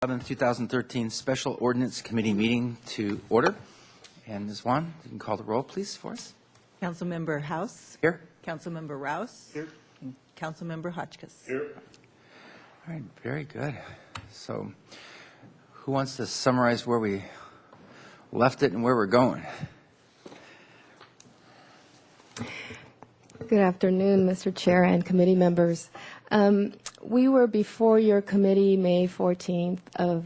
2013 Special Ordinance Committee meeting to order. And Ms. Juan, you can call the roll, please, for us. Councilmember House. Here. Councilmember Rouse. Here. And Councilmember Hotchkiss. Here. All right, very good. So who wants to summarize where we left it and where we're going? Good afternoon, Mr. Chair and committee members. We were before your committee May 14th of,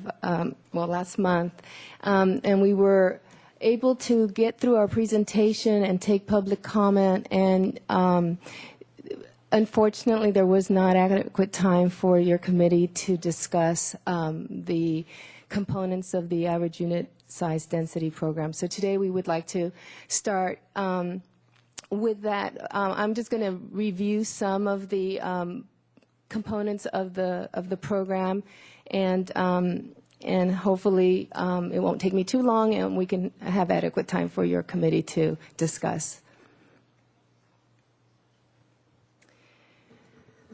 last month, and we were able to get through our presentation and take public comment, and unfortunately there was not adequate time for your committee to discuss the components of the average unit size density program. So today we would like to start with that. I'm just going to review some of the components of the program, and hopefully it won't take me too long, and we can have adequate time for your committee to discuss.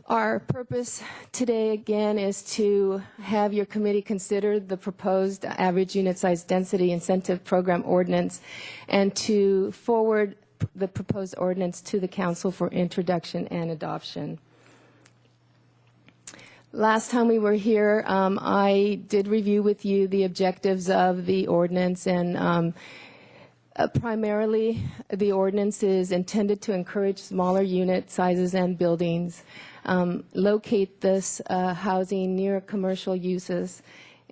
Our purpose today, again, is to have your committee consider the proposed average unit size density incentive program ordinance and to forward the proposed ordinance to the council for introduction and adoption. Last time we were here, I did review with you the objectives of the ordinance, and primarily the ordinance is intended to encourage smaller unit sizes and buildings, locate this housing near commercial uses,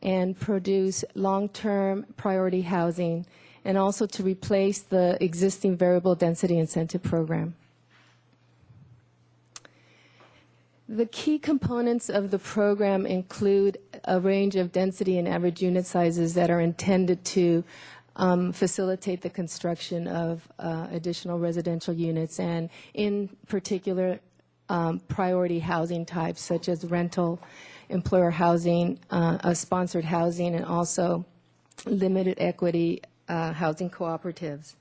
and produce long-term priority housing, and also to replace the existing variable density incentive program. The key components of the program include a range of density and average unit sizes that are intended to facilitate the construction of additional residential units, and in particular priority housing types such as rental, employer housing, sponsored housing, and also limited equity housing cooperatives.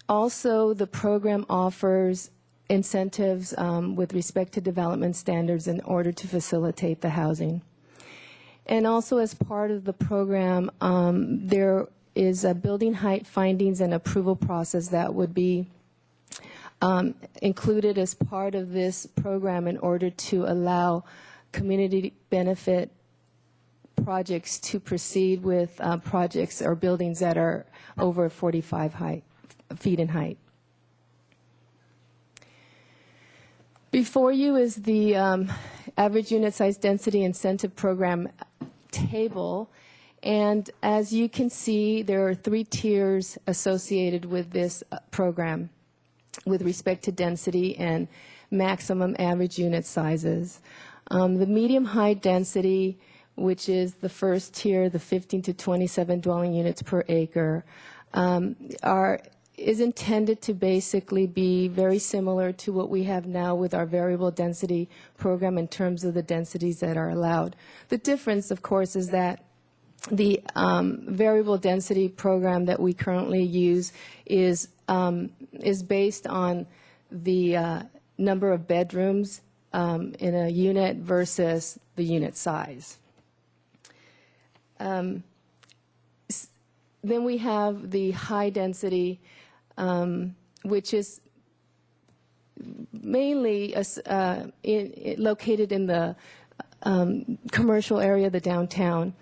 Also, the program offers incentives with respect to development standards in order to facilitate the housing. And also, as part of the program, there is a building height findings and approval process that would be included as part of this program in order to allow community benefit projects to proceed with projects or buildings that are over 45 feet in height. Before you is the average unit size density incentive program table, and as you can see, there are 3 tiers associated with this program with respect to density and maximum average unit sizes. The medium high density, which is the first tier, the 15 to 27 dwelling units per acre, is intended to basically be very similar to what we have now with our variable density program in terms of the densities that are allowed. The difference, of course, is that the variable density program that we currently use is based on the number of bedrooms in a unit versus the unit size. Then we have the high density, which is mainly located in the commercial area, the downtown.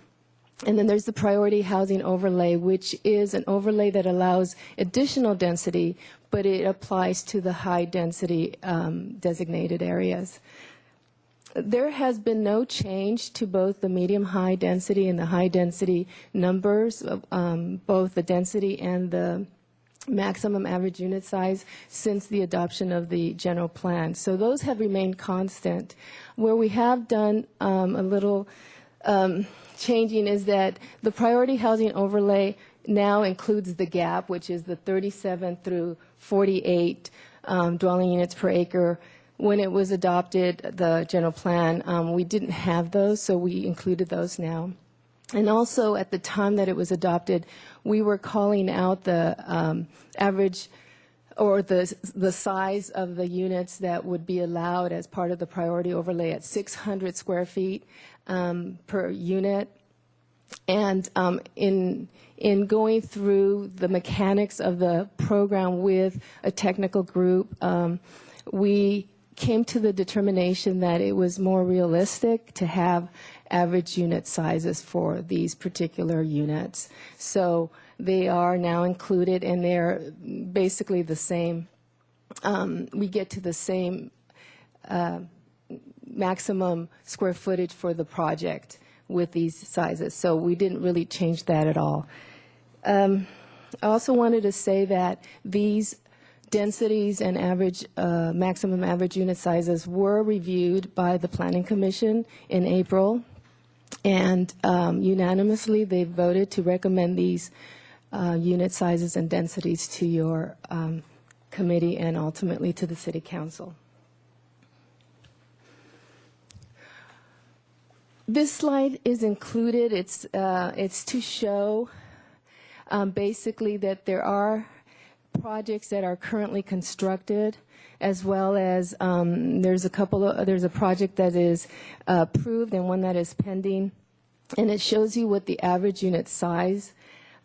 And then there's the priority housing overlay, which is an overlay that allows additional density, but it applies to the high density designated areas. There has been no change to both the medium high density and the high density numbers, both the density and the maximum average unit size since the adoption of the general plan. So those have remained constant. Where we have done a little changing is that the priority housing overlay now includes the gap, which is the 37 through 48 dwelling units per acre. When it was adopted, the general plan, we didn't have those, so we included those now. And also, at the time that it was adopted, we were calling out the average or the size of the units that would be allowed as part of the priority overlay at 600 square feet. per unit. And in going through the mechanics of the program with a technical group, we came to the determination that it was more realistic to have average unit sizes for these particular units. So they are now included, and they're basically the same. We get to the same maximum square footage for the project with these sizes. So we didn't really change that at all. I also wanted to say that these densities and maximum average unit sizes were reviewed by the Planning Commission in April, and unanimously they voted to recommend these unit sizes and densities to your committee and ultimately to the City Council. This slide is included. It's to show basically that there are projects that are currently constructed, as well as there's a project that is approved and one that is pending, and it shows you what the average unit size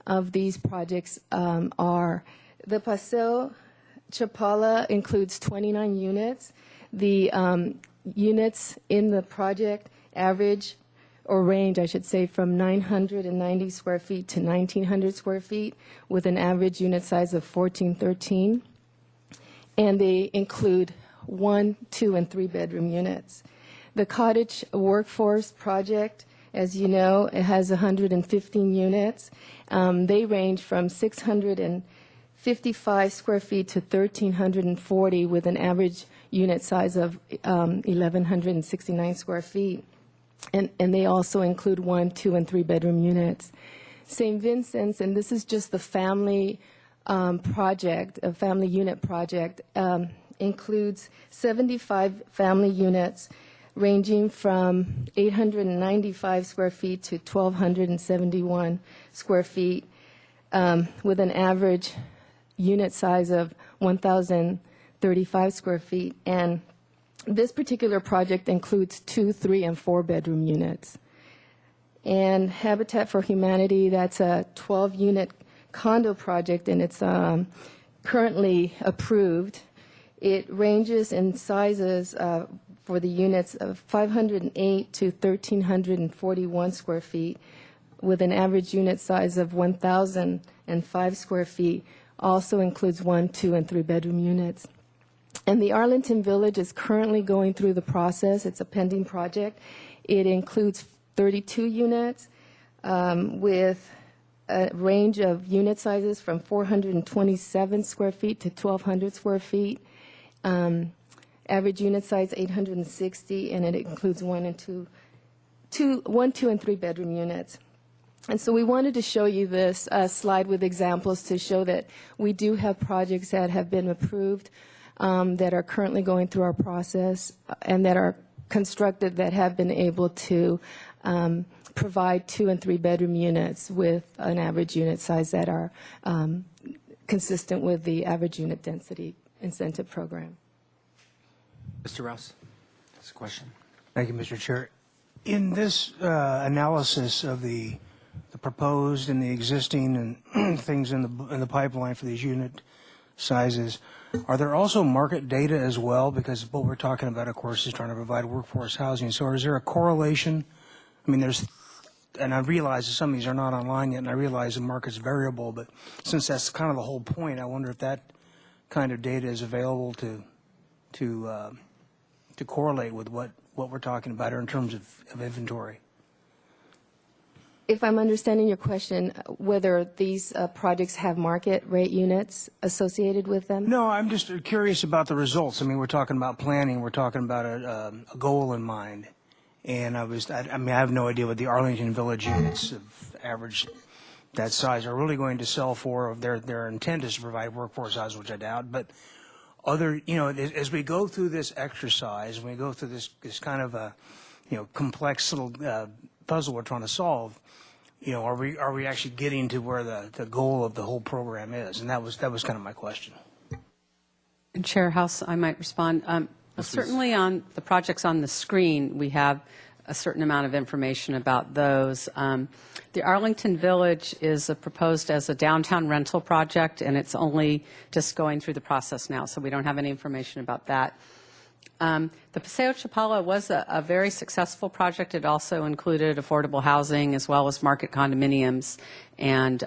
of these projects are. The Paseo Chapala includes 29 units. The units in the project average, or range, I should say, from 990 square feet to 1,900 square feet, with an average unit size of 1413. And they include 1, 2, and 3 bedroom units. The Cottage Workforce Project, as you know, it has 115 units. They range from 655 square feet to 1,340, with an average unit size of 1,169 square feet. And they also include 1, 2, and 3 bedroom units. St. Vincent's, and this is just the family project, a family unit project, includes 75 family units ranging from 895 square feet to 1,271 square feet, with an average unit size of 1,035 square feet. And this particular project includes 2, 3, and 4 bedroom units. And Habitat for Humanity, that's a 12-unit condo project, and it's currently approved. It ranges in sizes for the units of 508 to 1,341 square feet, with an average unit size of 1,005 square feet. Also includes 1, 2, and 3 bedroom units. And the Arlington Village is currently going through the process. It's a pending project. It includes 32 units with a range of unit sizes from 427 square feet to 1,200 square feet. Average unit size 860, and it includes 1, 2, and 3 bedroom units. And so we wanted to show you this slide with examples to show that we do have projects that have been approved, that are currently going through our process, and that are constructed, that have been able to provide 2 and 3 bedroom units with an average unit size that are consistent with the average unit density incentive program. Mr. Rouse, that's a question. Thank you, Mr. Chair. In this analysis of the proposed and the existing and things in the pipeline for these unit sizes, are there also market data as well? Because what we're talking about, of course, is trying to provide workforce housing. So is there a correlation? I mean, and I realize that some of these are not online yet, and I realize the market's variable, but since that's kind of the whole point, I wonder if that kind of data is available to correlate with what we're talking about or in terms of inventory. If I'm understanding your question, whether these projects have market rate units associated with them? No, I'm just curious about the results. I mean, we're talking about planning. We're talking about a goal in mind. And I have no idea what the Arlington Village units of average that size are really going to sell for. Their intent is to provide workforce housing, which I doubt. But as we go through this exercise, when we go through this kind of a, complex little puzzle we're trying to solve, are we actually getting to where the goal of the whole program is? And that was kind of my question. And Chair House, I might respond. Certainly on the projects on the screen, we have a certain amount of information about those. The Arlington Village is proposed as a downtown rental project, and it's only just going through the process now, so we don't have any information about that. The Paseo Chapala was a very successful project. It also included affordable housing as well as market condominiums. And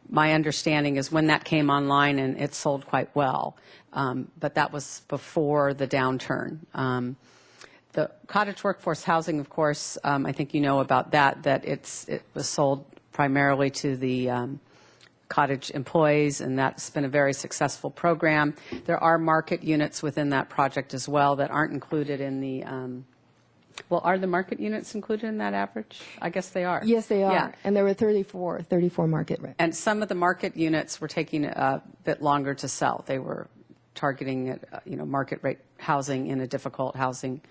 my understanding is when that came online, and it sold quite well, but that was before the downturn. The cottage workforce housing, of course, I think you know about that it was sold primarily to the cottage employees, and that's been a very successful program. There are market units within that project as well that aren't included in the, well, are the market units included in that average? I guess they are. Yes, they are. Yeah. And there were 34 market rates. And some of the market units were taking a bit longer to sell. They were targeting, market rate housing in a difficult housing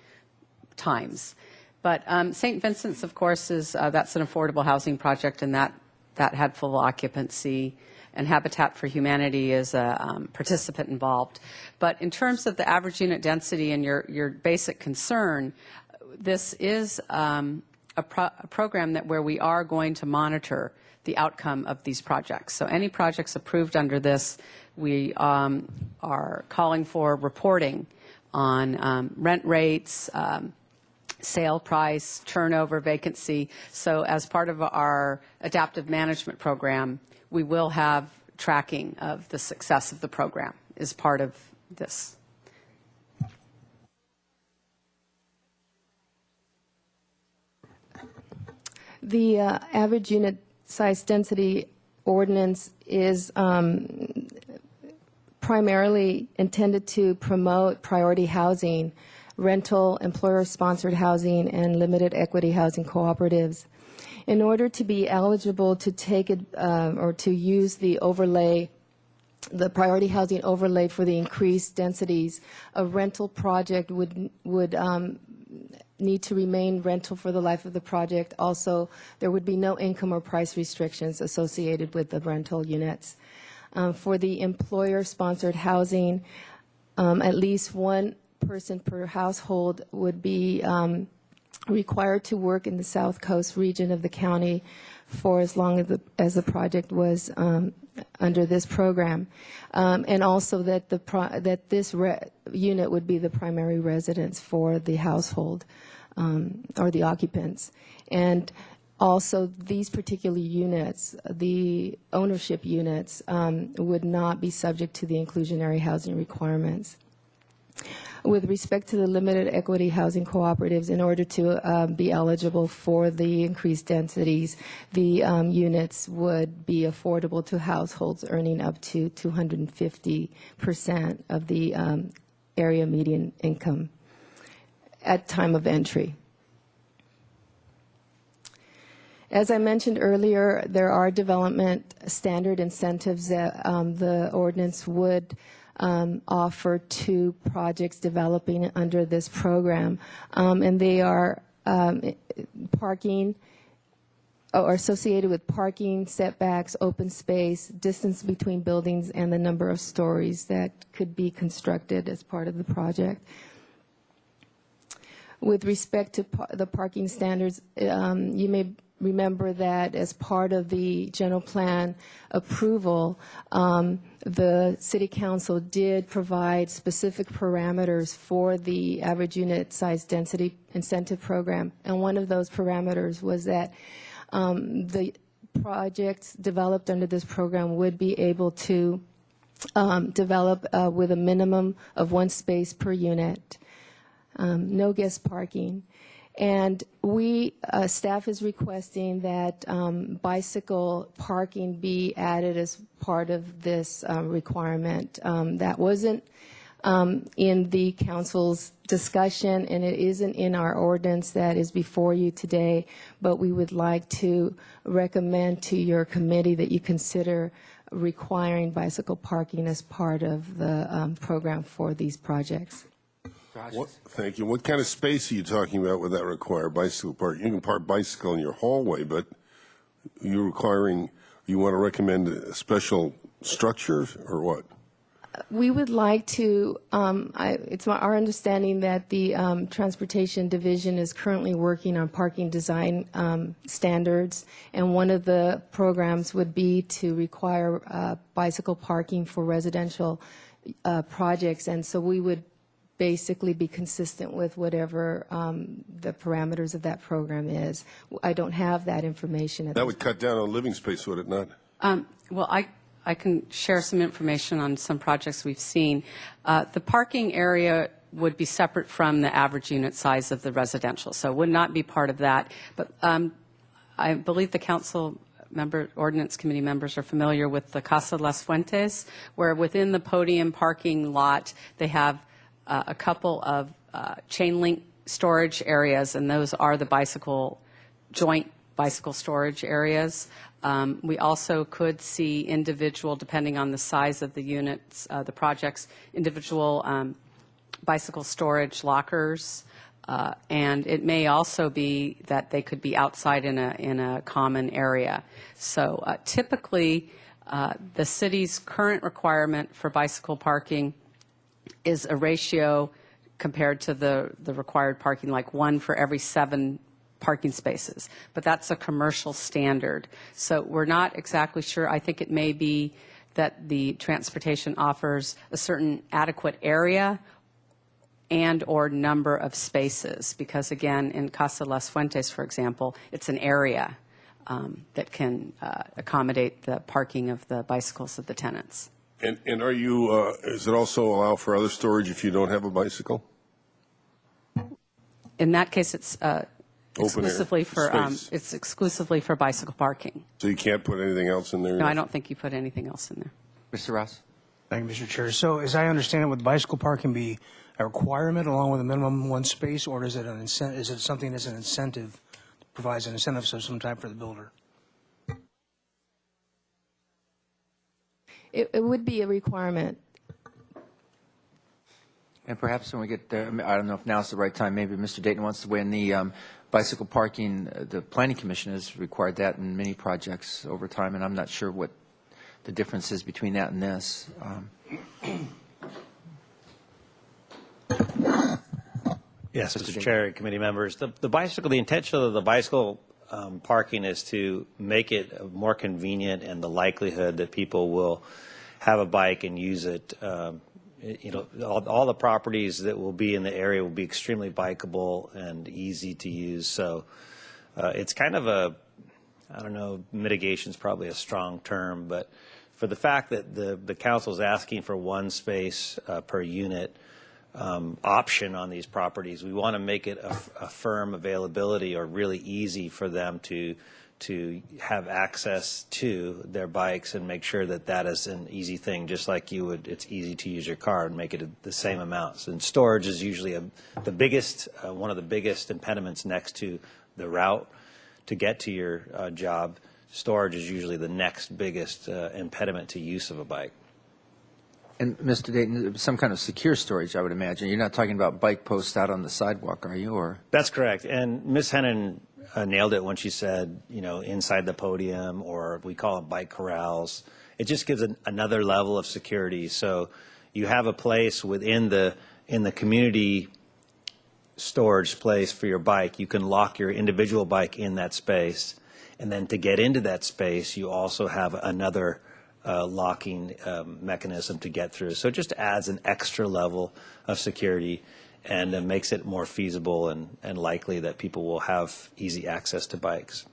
times. But St. Vincent's, of course, that's an affordable housing project, and that had full occupancy, and Habitat for Humanity is a participant involved. But in terms of the average unit density and your basic concern, this is a program where we are going to monitor the outcome of these projects. So any projects approved under this, we are calling for reporting on rent rates, sale price, turnover, vacancy. So as part of our adaptive management program, we will have tracking of the success of the program as part of this. The average unit size density ordinance is primarily intended to promote priority housing, rental, employer-sponsored housing, and limited equity housing cooperatives. In order to be eligible to take it or to use the overlay, the priority housing overlay for the increased densities, a rental project would need to remain rental for the life of the project. Also, there would be no income or price restrictions associated with the rental units. For the employer-sponsored housing, at least one person per household would be required to work in the South Coast region of the county for as long as the project was under this program, and also that this unit would be the primary residence for the household or the occupants. And also, these particular units, the ownership units, would not be subject to the inclusionary housing requirements. With respect to the limited equity housing cooperatives, in order to be eligible for the increased densities, the units would be affordable to households earning up to 250% of the area median income at time of entry. As I mentioned earlier, there are development standard incentives that the ordinance would offer to projects developing under this program, and they are parking or associated with parking, setbacks, open space, distance between buildings, and the number of stories that could be constructed as part of the project. With respect to the parking standards, you may remember that as part of the general plan approval, the City Council did provide specific parameters for the average unit size density incentive program. And one of those parameters was that the projects developed under this program would be able to develop with a minimum of one space per unit, no guest parking. And staff is requesting that bicycle parking be added as part of this requirement. That wasn't in the council's discussion, and it isn't in our ordinance that is before you today, but we would like to recommend to your committee that you consider requiring bicycle parking as part of the program for these projects. Thank you. What kind of space are you talking about with that require bicycle park? You can park bicycle in your hallway, but you want to recommend a special structure or what? We would like to, it's our understanding that the Transportation Division is currently working on parking design standards, and one of the programs would be to require bicycle parking for residential projects, and so we would basically be consistent with whatever the parameters of that program is. I don't have that information at That this would cut down on living space, would it not? Well, I can share some information on some projects we've seen. The parking area would be separate from the average unit size of the residential, so it would not be part of that. But I believe the council member, ordinance committee members are familiar with the Casa Las Fuentes, where within the podium parking lot, they have a couple of chain link storage areas, and those are the joint bicycle storage areas. We also could see individual, depending on the size of the units, the projects, individual bicycle storage lockers. And it may also be that they could be outside in a common area. So typically, the city's current requirement for bicycle parking is a ratio compared to the required parking, like 1 for every 7 parking spaces. But that's a commercial standard. So we're not exactly sure. I think it may be that the transportation offers a certain adequate area and or number of spaces, because again, in Casa Las Fuentes, for example, it's an area that can accommodate the parking of the bicycles of the tenants. And are you, does it also allow for other storage if you don't have a bicycle? In that case, it's exclusively for space. it's exclusively for bicycle parking. So you can't put anything else in there? No, I don't think you put anything else in there. Mr. Ross? Thank you, Mr. Chair. So as I understand it, would bicycle parking be a requirement along with a minimum 1 space, or is it an incentive? Is it something that's an incentive, provides an incentive of some type for the builder? It would be a requirement. And perhaps when we get there, I don't know if now's the right time, maybe Mr. Dayton wants to weigh in the bicycle parking. The Planning Commission has required that in many projects over time, and I'm not sure what the difference is between that and this. Yes, Mr. Mr. Dayton. Chair, committee members. The intention of the bicycle parking is to make it more convenient, and the likelihood that people will have a bike and use it. All the properties that will be in the area will be extremely bikeable and easy to use. So it's kind of I don't know, mitigation is probably a strong term, but for the fact that the council is asking for 1 space per unit option on these properties, we want to make it a firm availability or really easy for them to have access to their bikes and make sure that that is an easy thing, just like it's easy to use your car and make it the same amounts. And storage is usually one of the biggest impediments next to the route to get to your job. Storage is usually the next biggest impediment to use of a bike. And Mr. Dayton, some kind of secure storage, I would imagine. You're not talking about bike posts out on the sidewalk, are you? Or That's correct. And Ms. Hennon nailed it when she said, inside the podium, or we call it bike corrals. It just gives another level of security. So you have a place in the community storage place for your bike. You can lock your individual bike in that space. And then to get into that space, you also have another locking mechanism to get through. So it just adds an extra level of security and makes it more feasible and likely that people will have easy access to bikes.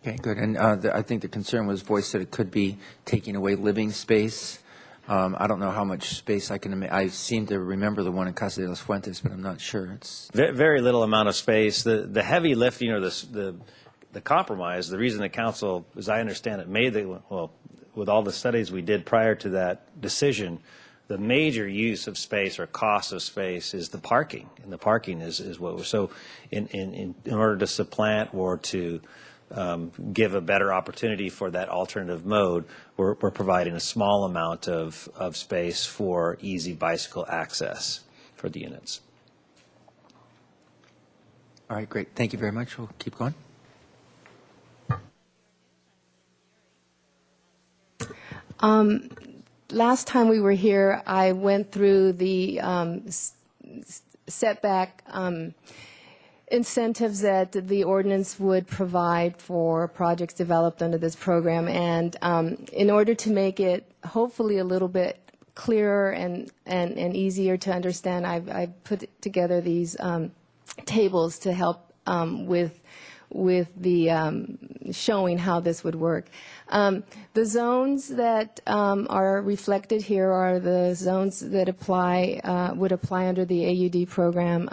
okay, good. And I think the concern was voiced that it could be taking away living space. I don't know how much space I seem to remember the one in Casa de las Fuentes, but I'm not sure. It's Very little amount of space. The heavy lifting or the compromise, the reason the council, as I understand it, with all the studies we did prior to that decision, the major use of space or cost of space is the parking, and the parking is what we're, so in order to supplant or to give a better opportunity for that alternative mode, we're providing a small amount of space for easy bicycle access for the units. all right, great. Thank you very much. We'll keep going. last time we were here, I went through the setback incentives that the ordinance would provide for projects developed under this program. And in order to make it hopefully a little bit clearer and easier to understand, I've put together these tables to help with the showing how this would work. The zones that are reflected here are the zones that would apply under the AUD program.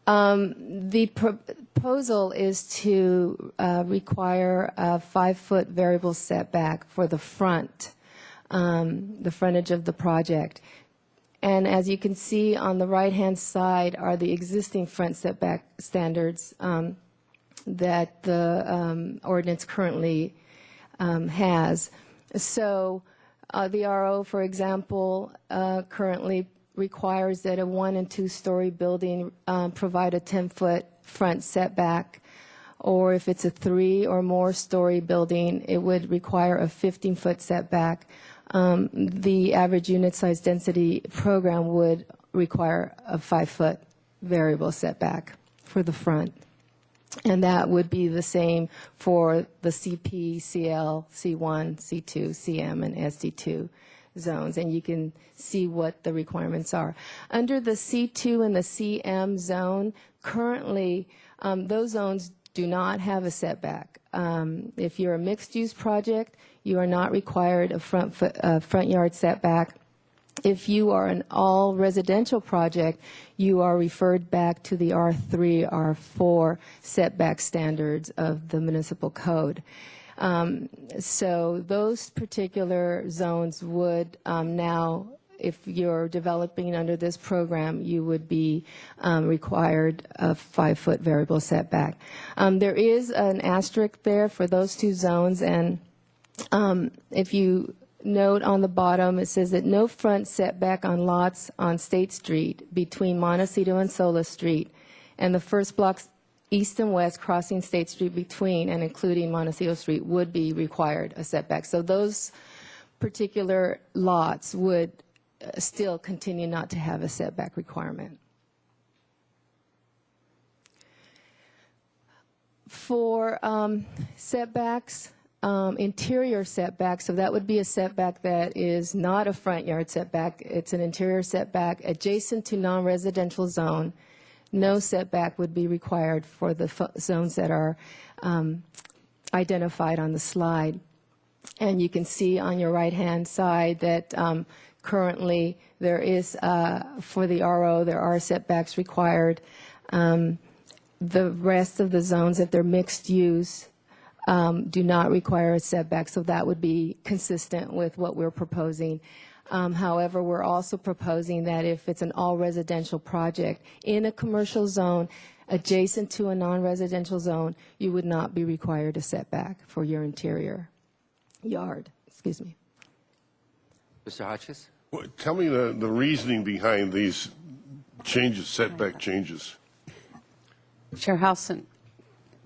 The proposal is to require a 5-foot variable setback for the frontage of the project. And as you can see on the right-hand side are the existing front setback standards that the ordinance currently has. So the RO, for example, currently requires that a 1- and 2-story building provide a 10-foot front setback, or if it's a 3 or more story building, it would require a 15-foot setback. The average unit size density program would require a 5-foot variable setback for the front. And that would be the same for the CP, CL, C1, C2, CM, and SD2 zones. And you can see what the requirements are. Under the C2 and the CM zone, currently those zones do not have a setback. If you're a mixed-use project, you are not required a front yard setback. If you are an all-residential project, you are referred back to the R3, R4 setback standards of the municipal code. So those particular zones would now, if you're developing under this program, you would be required a 5-foot variable setback. There is an asterisk there for those two zones, and if you note on the bottom, it says that no front setback on lots on State Street between Montecito and Sola Street and the first blocks east and west crossing State Street between and including Montecito Street would be required a setback. So those particular lots would still continue not to have a setback requirement. For setbacks, interior setback, so that would be a setback that is not a front yard setback. It's an interior setback adjacent to non-residential zone. No setback would be required for the zones that are identified on the slide. And you can see on your right-hand side that currently there is, for the RO, there are setbacks required. The rest of the zones, if they're mixed use, do not require a setback, so that would be consistent with what we're proposing. However, we're also proposing that if it's an all-residential project in a commercial zone adjacent to a non-residential zone, you would not be required a setback for your interior yard. Excuse me. Mr. Hotchkiss? Well, tell me the reasoning behind these changes, setback changes. Chair House and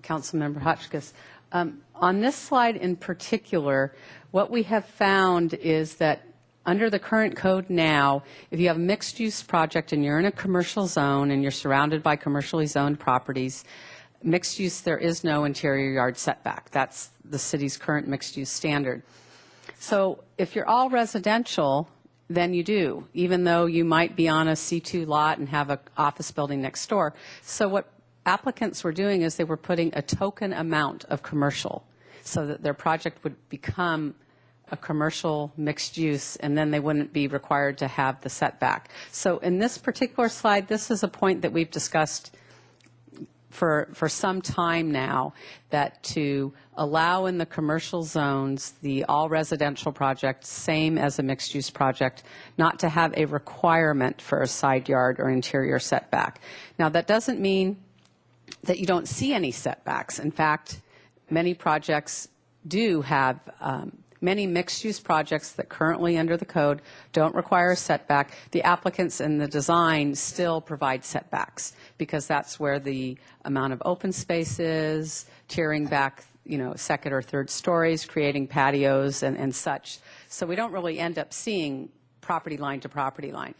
Councilmember Hotchkiss. On this slide in particular, what we have found is that under the current code now, if you have a mixed-use project and you're in a commercial zone and you're surrounded by commercially zoned properties, mixed use, there is no interior yard setback. That's the city's current mixed-use standard. So if you're all residential, then you do, even though you might be on a C2 lot and have an office building next door. So what applicants were doing is they were putting a token amount of commercial so that their project would become a commercial mixed use, and then they wouldn't be required to have the setback. So in this particular slide, this is a point that we've discussed for some time now, that to allow in the commercial zones the all residential project, same as a mixed use project, not to have a requirement for a side yard or interior setback. Now that doesn't mean that you don't see any setbacks. In fact, many projects do have many mixed-use projects that currently under the code don't require a setback, the applicants and the design still provide setbacks because that's where the amount of open space is, tiering back, second or third stories, creating patios and such. So we don't really end up seeing property line to property line.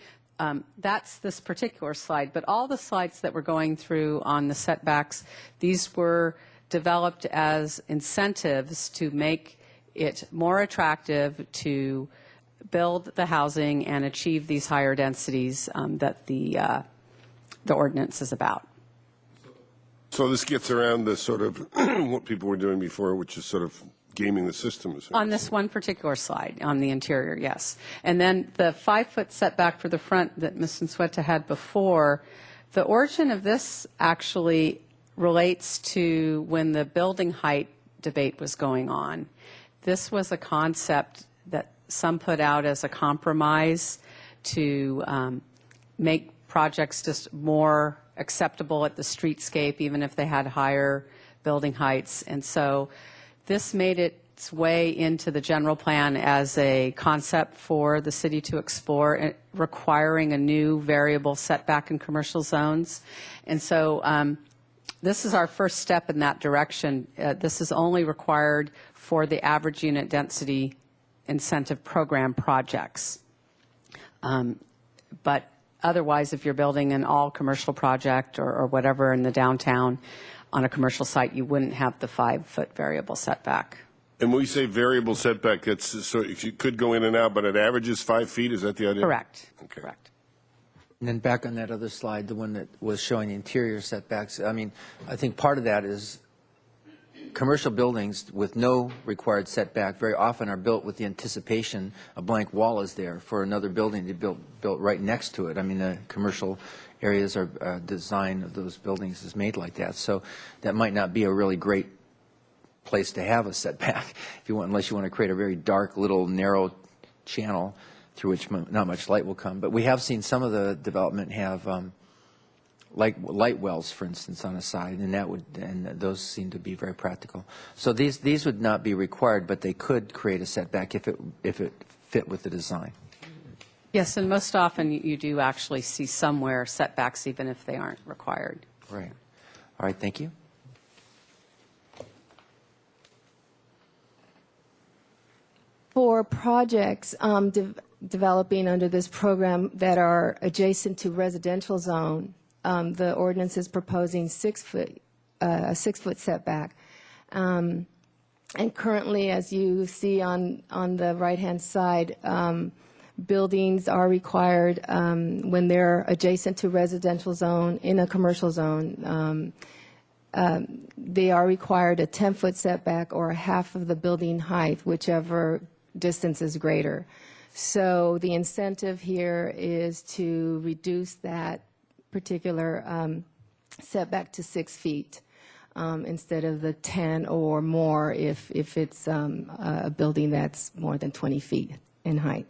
That's this particular slide, but all the slides that we're going through on the setbacks, these were developed as incentives to make it more attractive to build the housing and achieve these higher densities that the ordinance is about. So this gets around the sort of what people were doing before, which is sort of gaming the system. On this one particular slide, on the interior, yes. And then the 5-foot setback for the front that Ms. Nsueta had before, the origin of this actually relates to when the building height debate was going on. This was a concept that some put out as a compromise to make projects just more acceptable at the streetscape, even if they had higher building heights. And so this made its way into the general plan as a concept for the city to explore, requiring a new variable setback in commercial zones. And so this is our first step in that direction. This is only required for the average unit density incentive program projects. But otherwise, if you're building an all-commercial project or whatever in the downtown on a commercial site, you wouldn't have the 5-foot variable setback. And when we say variable setback, that's so you could go in and out, but it averages 5 feet. Is that the idea? Correct. Okay. Correct. And then back on that other slide, the one that was showing interior setbacks, I mean, I think part of that is commercial buildings with no required setback very often are built with the anticipation a blank wall is there for another building to be built right next to it. I mean, the commercial areas are design of those buildings is made like that. So that might not be a really great place to have a setback if you want, unless you want to create a very dark little narrow channel through which not much light will come. But we have seen some of the development have like light wells, for instance, on a side, and those seem to be very practical. So these would not be required, but they could create a setback if it fit with the design. Yes, and most often you do actually see somewhere setbacks even if they aren't required. Right. All right. Thank you. For projects developing under this program that are adjacent to residential zone, the ordinance is proposing a 6-foot setback. And currently, as you see on the right-hand side, buildings are required when they're adjacent to residential zone in a commercial zone. They are required a 10-foot setback or half of the building height, whichever distance is greater. So the incentive here is to reduce that particular setback to 6 feet instead of the 10 or more if it's a building that's more than 20 feet in height.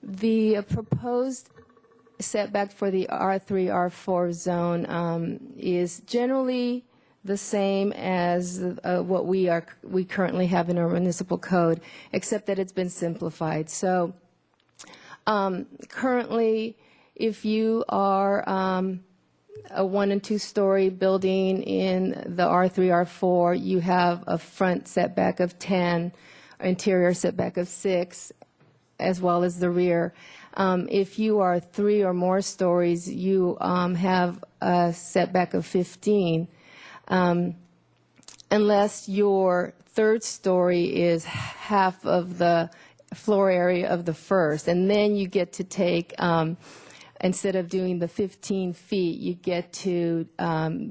The proposed setback for the R3, R4 zone is generally the same as what we currently have in our municipal code, except that it's been simplified. So currently, if you are a 1- and 2-story building in the R3, R4, you have a front setback of 10, interior setback of 6, as well as the rear. If you are 3 or more stories, you have a setback of 15, unless your 3rd story is half of the floor area of the first, and then you get to take, instead of doing the 15 feet, you get to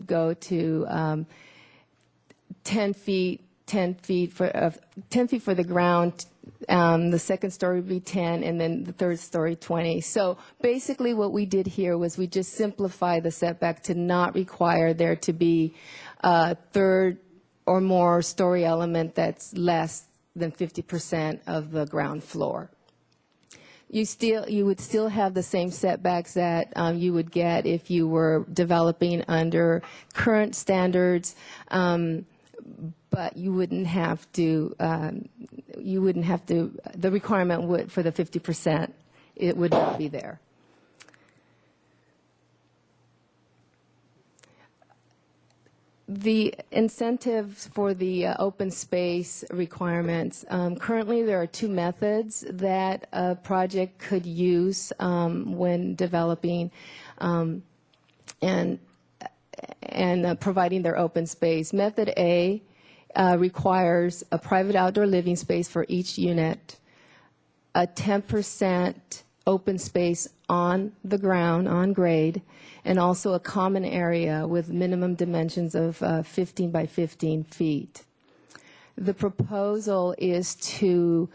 go to 10 feet for 10 feet for the ground. The 2nd story would be 10, and then the 3rd story 20. So basically, what we did here was we just simplified the setback to not require there to be a 3rd or more story element that's less than 50% of the ground floor. You would still have the same setbacks that you would get if you were developing under current standards, but you wouldn't have to, the requirement would, for the 50%, it would not be there. The incentives for the open space requirements, currently there are two methods that a project could use when developing and providing their open space. Method A requires a private outdoor living space for each unit, a 10% open space on the ground, on grade, and also a common area with minimum dimensions of 15 by 15 feet. The proposal is to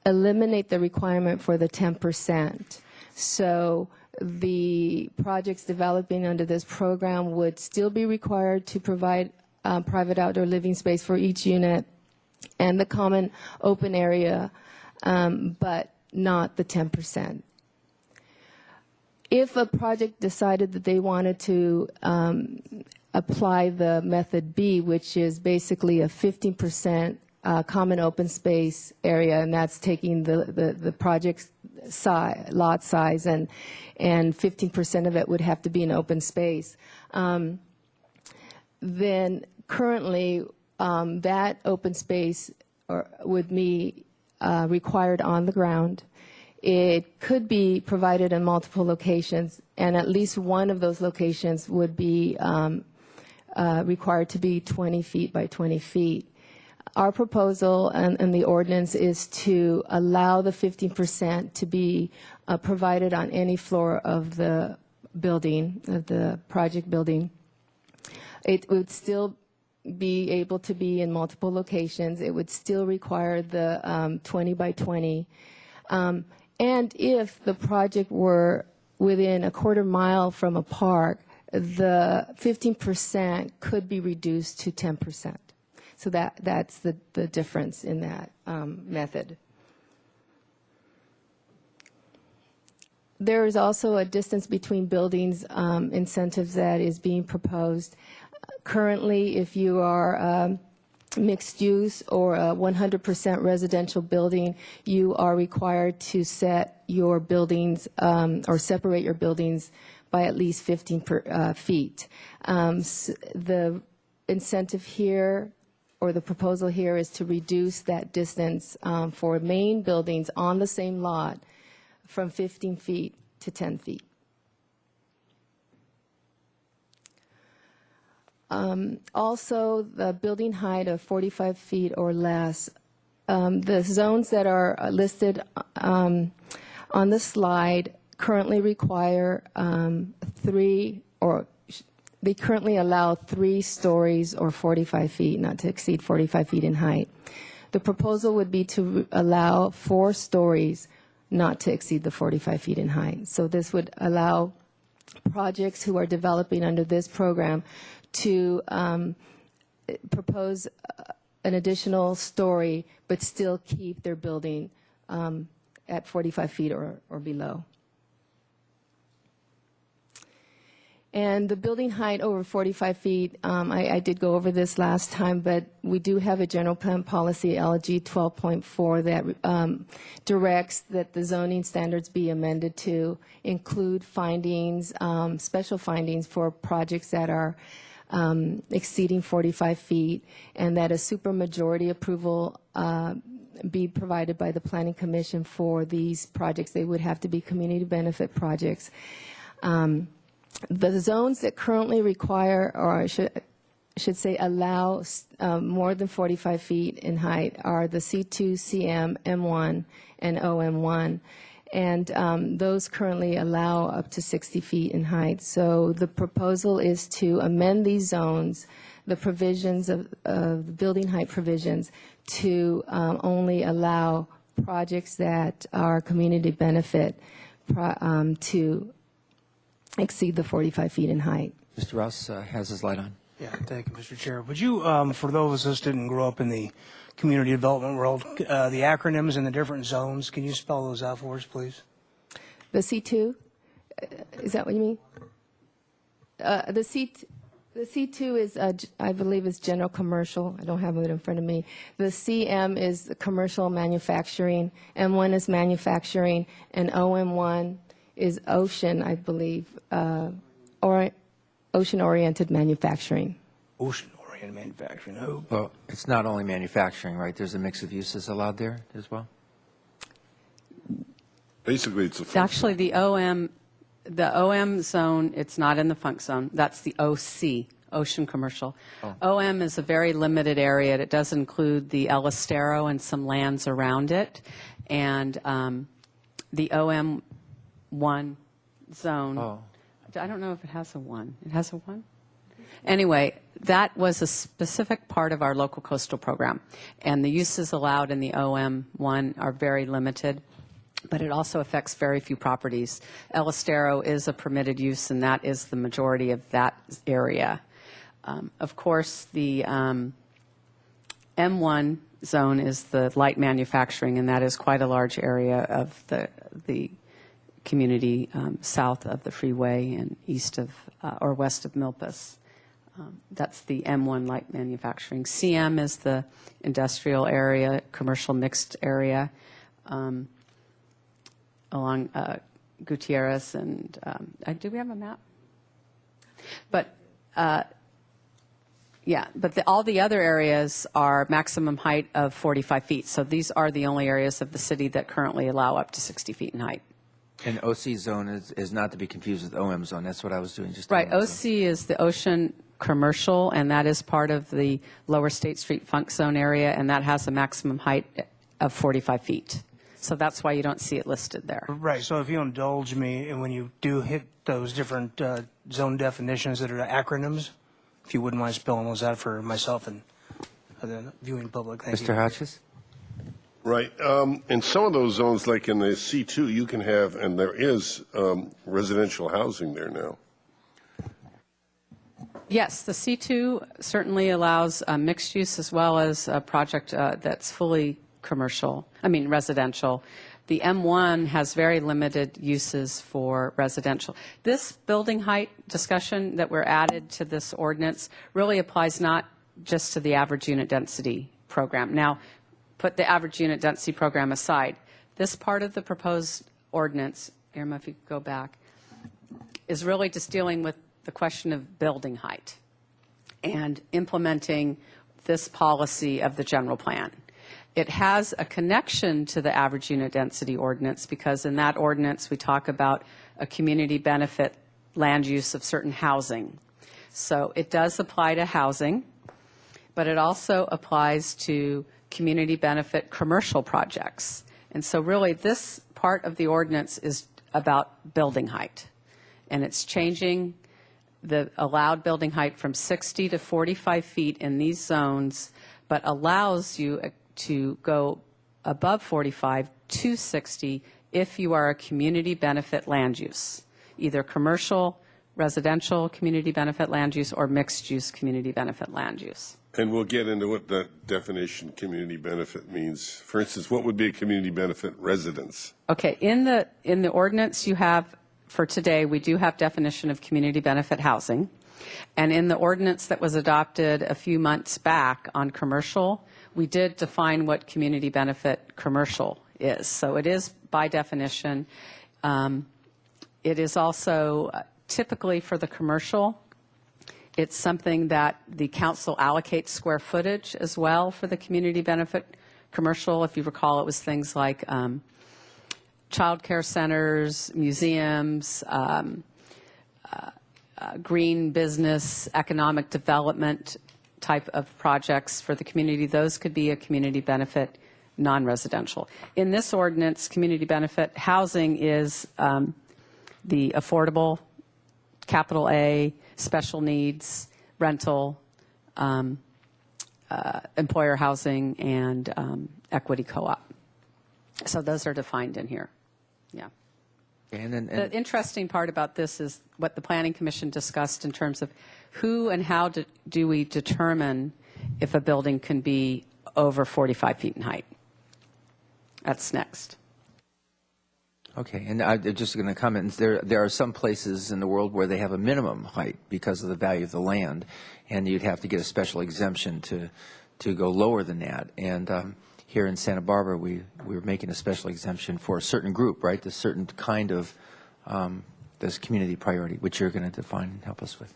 eliminate the requirement for the 10%. So the projects developing under this program would still be required to provide private outdoor living space for each unit and the common open area, but not the 10%. If a project decided that they wanted to apply the method B, which is basically a 15% common open space area, and that's taking the project's lot size, and 15% of it would have to be an open space, then currently that open space would be required on the ground. It could be provided in multiple locations, and at least one of those locations would be required to be 20 feet by 20 feet. Our proposal and the ordinance is to allow the 15% to be provided on any floor of the building, of the project building. It would still be able to be in multiple locations. It would still require the 20 by 20. And if the project were within a quarter mile from a park, the 15% could be reduced to 10%. So that's the difference in that method. There is also a distance between buildings incentives that is being proposed. Currently, if you are mixed use or a 100% residential building, you are required to set your buildings or separate your buildings by at least 15 feet. The incentive here, or the proposal here, is to reduce that distance for main buildings on the same lot from 15 feet to 10 feet. Also, the building height of 45 feet or less. The zones that are listed on the slide currently require they currently allow 3 stories or 45 feet, not to exceed 45 feet in height. The proposal would be to allow 4 stories, not to exceed the 45 feet in height. So this would allow projects who are developing under this program to propose an additional story, but still keep their building at 45 feet or below. And the building height over 45 feet, I did go over this last time, but we do have a general plan policy, LG 12.4, that directs that the zoning standards be amended to include findings, special findings for projects that are exceeding 45 feet, and that a supermajority approval be provided by the Planning Commission for these projects. They would have to be community benefit projects. The zones that currently require, or I should say allow, more than 45 feet in height are the C2, CM, M1, and OM1. And those currently allow up to 60 feet in height. So the proposal is to amend these zones, the provisions of the building height provisions, to only allow projects that are community benefit to exceed the 45 feet in height. Mr. Rouse has his light on. Yeah, thank you, Mr. Chair. Would you, for those of us that didn't grow up in the community development world, the acronyms and the different zones, can you spell those out for us, please? The C2? Is that what you mean? The The C2 is, I believe, is general commercial. I don't have it in front of me. The CM is commercial manufacturing, M1 is manufacturing, and OM1 is ocean, I believe, or ocean-oriented manufacturing. Ocean-oriented manufacturing. Oh. Well, it's not only manufacturing, right? There's a mix of uses allowed there as well? Basically, it's a Actually, the OM zone, it's not in the funk zone. That's the OC, Ocean Commercial. OM is a very limited area. It does include the El Estero and some lands around it. And the OM1 zone, I don't know if it has a 1. It has a 1? Anyway, that was a specific part of our local coastal program. And the uses allowed in the OM1 are very limited, but it also affects very few properties. El Estero is a permitted use, and that is the majority of that area. Of course, the M1 zone is the light manufacturing, and that is quite a large area of the community south of the freeway and east of or west of Milpas. That's the M1 light manufacturing. CM is the industrial area, commercial mixed area along Gutierrez and do we have a map? But yeah, but all the other areas are maximum height of 45 feet. So these are the only areas of the city that currently allow up to 60 feet in height. And OC zone is not to be confused with OM zone. That's what I was doing. Just Right. OM OC zone. is the Ocean Commercial, and that is part of the Lower State Street Funk Zone area, and that has a maximum height of 45 feet. So that's why you don't see it listed there. Right, so if you indulge me, and when you do hit those different zone definitions that are acronyms, if you wouldn't mind spelling those out for myself and the viewing public, thank you. Mr. Hodges? Right. In some of those zones, like in the C2, you can have, and there is residential housing there now. Yes, the C2 certainly allows mixed use as well as a project that's fully residential. The M1 has very limited uses for residential. This building height discussion that we're added to this ordinance really applies not just to the average unit density program. Now, put the average unit density program aside. This part of the proposed ordinance, Irma, if you could go back, is really just dealing with the question of building height and implementing this policy of the general plan. It has a connection to the average unit density ordinance because in that ordinance we talk about a community benefit land use of certain housing. So it does apply to housing, but it also applies to community benefit commercial projects. And so really this part of the ordinance is about building height. And it's changing the allowed building height from 60 to 45 feet in these zones, but allows you to go above 45 to 60 if you are a community benefit land use, either commercial, residential community benefit land use, or mixed use community benefit land use. And we'll get into what that definition community benefit means. For instance, what would be a community benefit residence? Okay, in the ordinance you have, for today, we do have definition of community benefit housing. And in the ordinance that was adopted a few months back on commercial, we did define what community benefit commercial is. So it is by definition. It is also typically for the commercial, it's something that the council allocates square footage as well for the community benefit commercial. If you recall, it was things like child care centers, museums, green business, economic development type of projects for the community. Those could be a community benefit non-residential. In this ordinance, community benefit housing is the affordable, capital A, special needs, rental, employer housing, and equity co-op. So those are defined in here. Yeah. The interesting part about this is what the Planning Commission discussed in terms of who and how do we determine if a building can be over 45 feet in height. That's next. Okay, and I'm just going to comment, there are some places in the world where they have a minimum height because of the value of the land, and you'd have to get a special exemption to go lower than that. And here in Santa Barbara, we're making a special exemption for a certain group, right? This certain kind of this community priority, which you're going to define and help us with.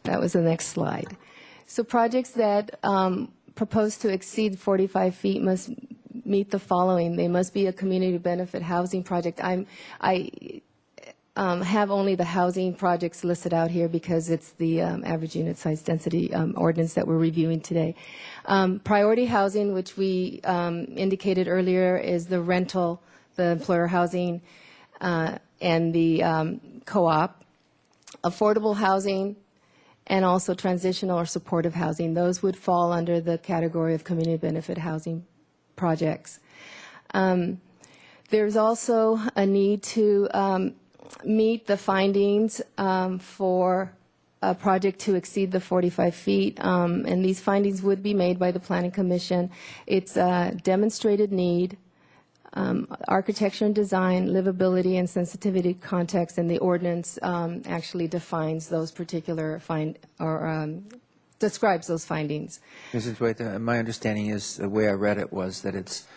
That was the next slide. So projects that propose to exceed 45 feet must meet the following. They must be a community benefit housing project. I have only the housing projects listed out here because it's the average unit size density ordinance that we're reviewing today. Priority housing, which we indicated earlier, is the rental, the employer housing, and the co-op. Affordable housing, and also transitional or supportive housing. Those would fall under the category of community benefit housing projects. There's also a need to meet the findings for a project to exceed the 45 feet, and these findings would be made by the Planning Commission. It's a demonstrated need, architecture and design, livability and sensitivity context, and the ordinance actually defines those particular describes those findings. Mrs. Wade, my understanding is, the way I read it was that it's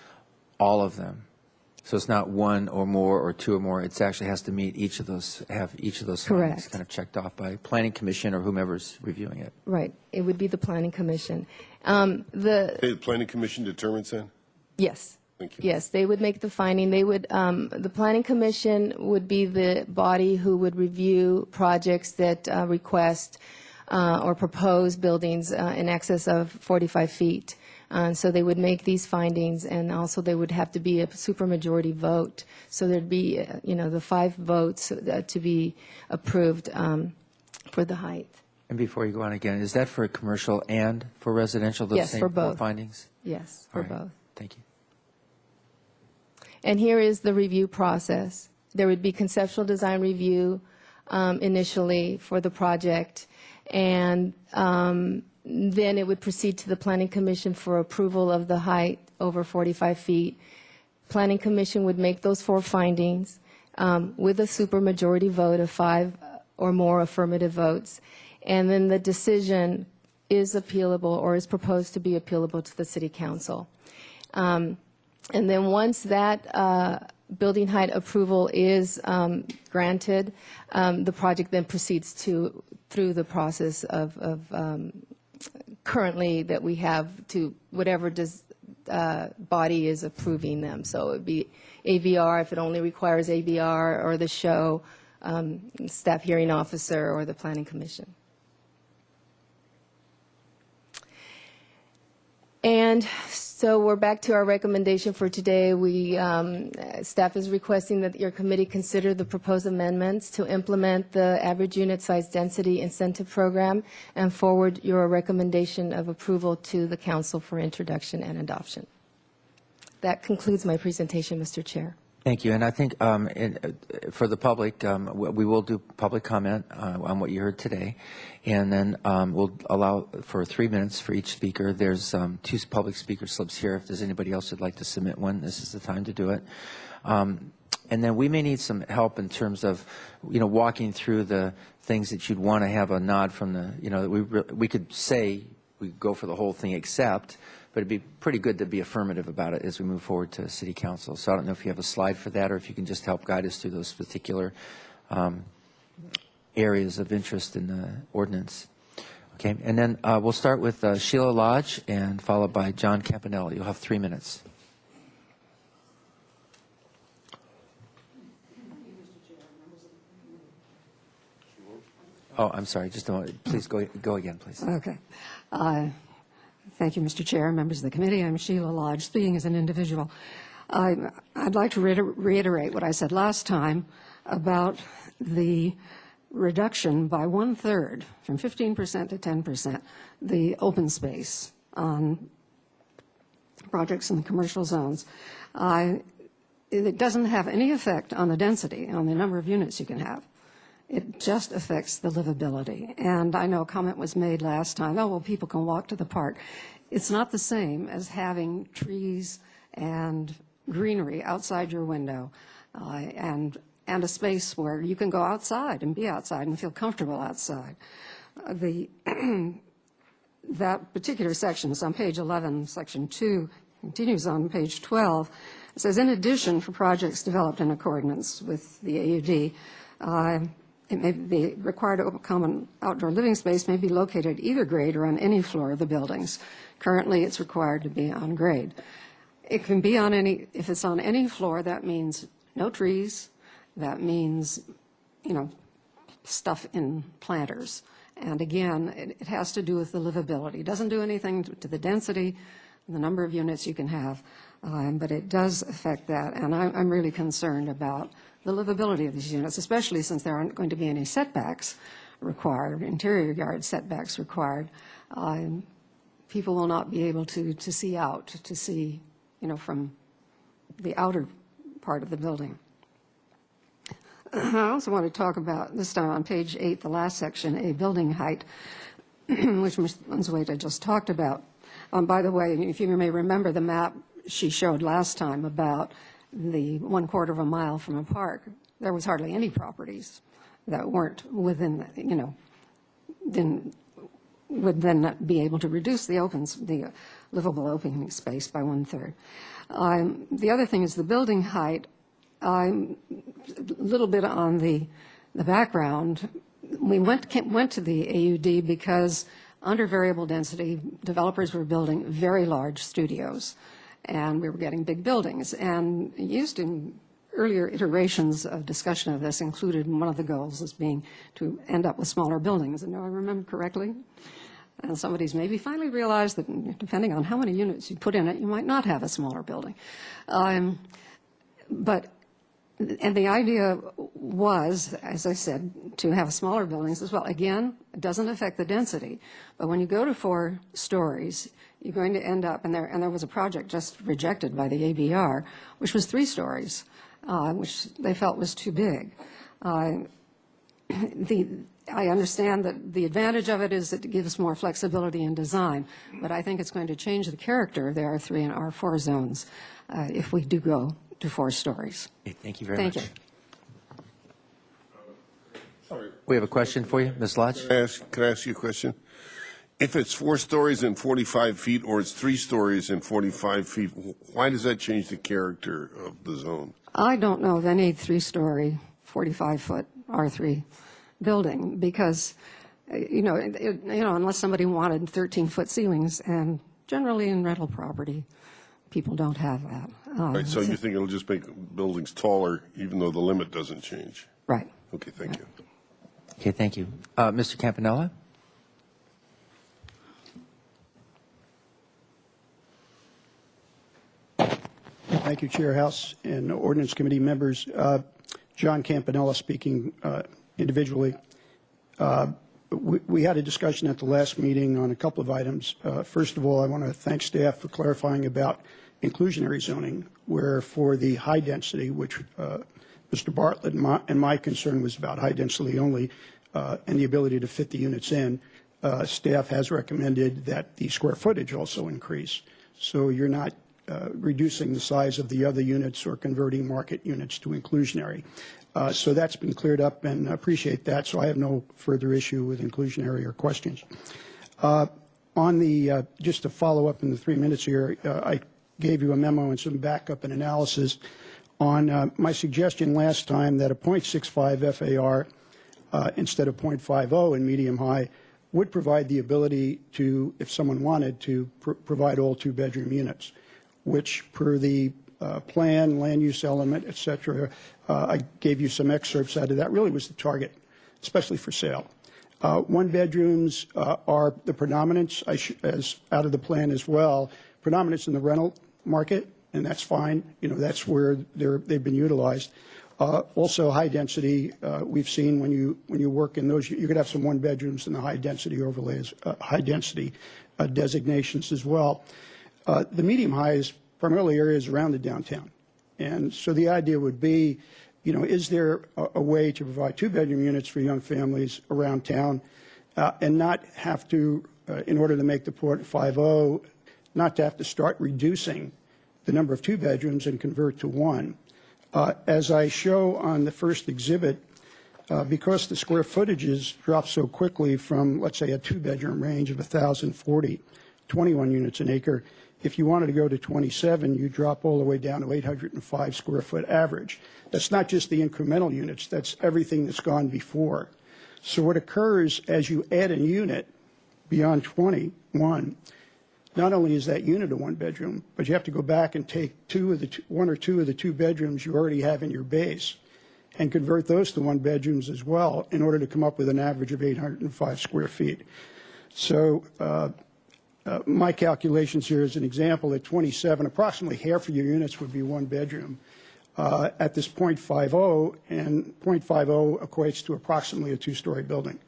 all of them. So it's not one or more or two or more. It actually has to meet each of those, have each of those findings Correct. kind of checked off by Planning Commission or whomever's reviewing it. Right. It would be the Planning Commission. The Planning Commission determines that? Yes. Thank you. Yes, they would make the finding. They would, the Planning Commission would be the body who would review projects that request or propose buildings in excess of 45 feet. So they would make these findings, and also they would have to be a supermajority vote. So there'd be, the 5 votes to be approved for the height. And before you go on again, is that for commercial and for residential, those Yes, same for 4 both. findings? Yes, All for right. both. Thank you. And here is the review process. There would be conceptual design review initially for the project, and then it would proceed to the Planning Commission for approval of the height over 45 feet. Planning Commission would make those 4 findings with a supermajority vote of 5 or more affirmative votes, and then the decision is appealable or is proposed to be appealable to the City Council. And then once that building height approval is granted, the project then proceeds through the process of currently that we have to whatever body is approving them. So it would be AVR if it only requires AVR, or the show, staff hearing officer, or the Planning Commission. And so we're back to our recommendation for today. Staff is requesting that your committee consider the proposed amendments to implement the average unit size density incentive program and forward your recommendation of approval to the council for introduction and adoption. That concludes my presentation, Mr. Chair. Thank you. And I think for the public, we will do public comment on what you heard today. And then we'll allow for 3 minutes for each speaker. There's 2 public speaker slips here. If there's anybody else who'd like to submit one, this is the time to do it. And then we may need some help in terms of, walking through the things that you'd want to have a nod from the, we could say we go for the whole thing except, but it'd be pretty good to be affirmative about it as we move forward to City Council. So I don't know if you have a slide for that, or if you can just help guide us through those particular areas of interest in the ordinance. Okay, and then we'll start with Sheila Lodge, and followed by John Campanella. You'll have 3 minutes. Oh, I'm sorry. Just a moment. Please go again, please. Okay. Thank you, Mr. Chair, members of the committee. I'm Sheila Lodge, speaking as an individual. I'd like to reiterate what I said last time about the reduction by 1/3, from 15% to 10%, the open space on projects in the commercial zones. It doesn't have any effect on the density, on the number of units you can have. It just affects the livability. And I know a comment was made last time, oh, well, people can walk to the park. It's not the same as having trees and greenery outside your window, and a space where you can go outside and be outside and feel comfortable outside. That particular section is on page 11, section 2, continues on page 12. It says, in addition, for projects developed in accordance with the AUD, it may be required to common outdoor living space may be located at either grade or on any floor of the buildings. Currently, it's required to be on grade. It can be on any, if it's on any floor, that means no trees. That means, stuff in planters. And again, it has to do with the livability. It doesn't do anything to the density, the number of units you can have, but it does affect that. And I'm really concerned about the livability of these units, especially since there aren't going to be any setbacks required, interior yard setbacks required. People will not be able to see out, to see, from the outer part of the building. I also want to talk about, this time on page 8, the last section, a building height, which Ms. Unzueta just talked about. By the way, if you may remember the map she showed last time about the 1/4 of a mile from a park, there was hardly any properties that weren't within, would then not be able to reduce the livable open space by 1/3. The other thing is the building height. A little bit on the background. We went to the AUD because under variable density, developers were building very large studios, and we were getting big buildings. And used in earlier iterations of discussion of this included one of the goals as being to end up with smaller buildings. And do I remember correctly? And somebody's maybe finally realized that depending on how many units you put in it, you might not have a smaller building. And the idea was, as I said, to have smaller buildings as well. Again, it doesn't affect the density, but when you go to 4 stories, you're going to end up, and there was a project just rejected by the ABR, which was 3 stories, which they felt was too big. I understand that the advantage of it is that it gives more flexibility in design, but I think it's going to change the character of the R3 and R4 zones if we do go to 4 stories. Okay, thank you very much. Thank you. Sorry. We have a question for you, Ms. Lodge. Can I ask you a question? If it's 4 stories and 45 feet, or it's 3 stories and 45 feet, why does that change the character of the zone? I don't know of any 3-story, 45-foot R3 building because, unless somebody wanted 13-foot ceilings, and generally in rental property, people don't have that. Right, so you think it'll just make buildings taller even though the limit doesn't change? Right. Okay, thank you. Okay, thank you. Mr. Campanella? Thank you, Chair, House, and Ordinance Committee members. John Campanella speaking individually. We had a discussion at the last meeting on a couple of items. First of all, I want to thank staff for clarifying about inclusionary zoning, where for the high density, which Mr. Bartlett and my concern was about high density only, and the ability to fit the units in, staff has recommended that the square footage also increase. So you're not reducing the size of the other units or converting market units to inclusionary. So that's been cleared up, and I appreciate that. So I have no further issue with inclusionary or questions. On the, just to follow up in the 3 minutes here, I gave you a memo and some backup and analysis on my suggestion last time that a 0.65 FAR instead of 0.50 in medium high would provide the ability to, if someone wanted to, provide all 2-bedroom units, which per the plan, land use element, et cetera, I gave you some excerpts out of that, really was the target, especially for sale. 1-bedrooms are the predominance, as out of the plan as well, predominance in the rental market, and that's fine. That's where they've been utilized. Also, high density, we've seen when you work in those, you could have some 1-bedrooms in the high density overlays, high density designations as well. The medium high is primarily areas around the downtown. And so the idea would be, is there a way to provide 2-bedroom units for young families around town and not have to, in order to make the port 5.0, not to have to start reducing the number of 2 bedrooms and convert to 1. As I show on the first exhibit, because the square footages drop so quickly from, let's say, a 2-bedroom range of 1,040, 21 units an acre, if you wanted to go to 27, you drop all the way down to 805 square foot average. That's not just the incremental units, that's everything that's gone before. So what occurs as you add a unit beyond 21, not only is that unit a 1-bedroom, but you have to go back and take 1 or 2 of the 2 bedrooms you already have in your base and convert those to 1 bedrooms as well in order to come up with an average of 805 square feet. So my calculations here as an example, at 27, approximately half of your units would be 1 bedroom. At this 0.50, and 0.50 equates to approximately a 2-story building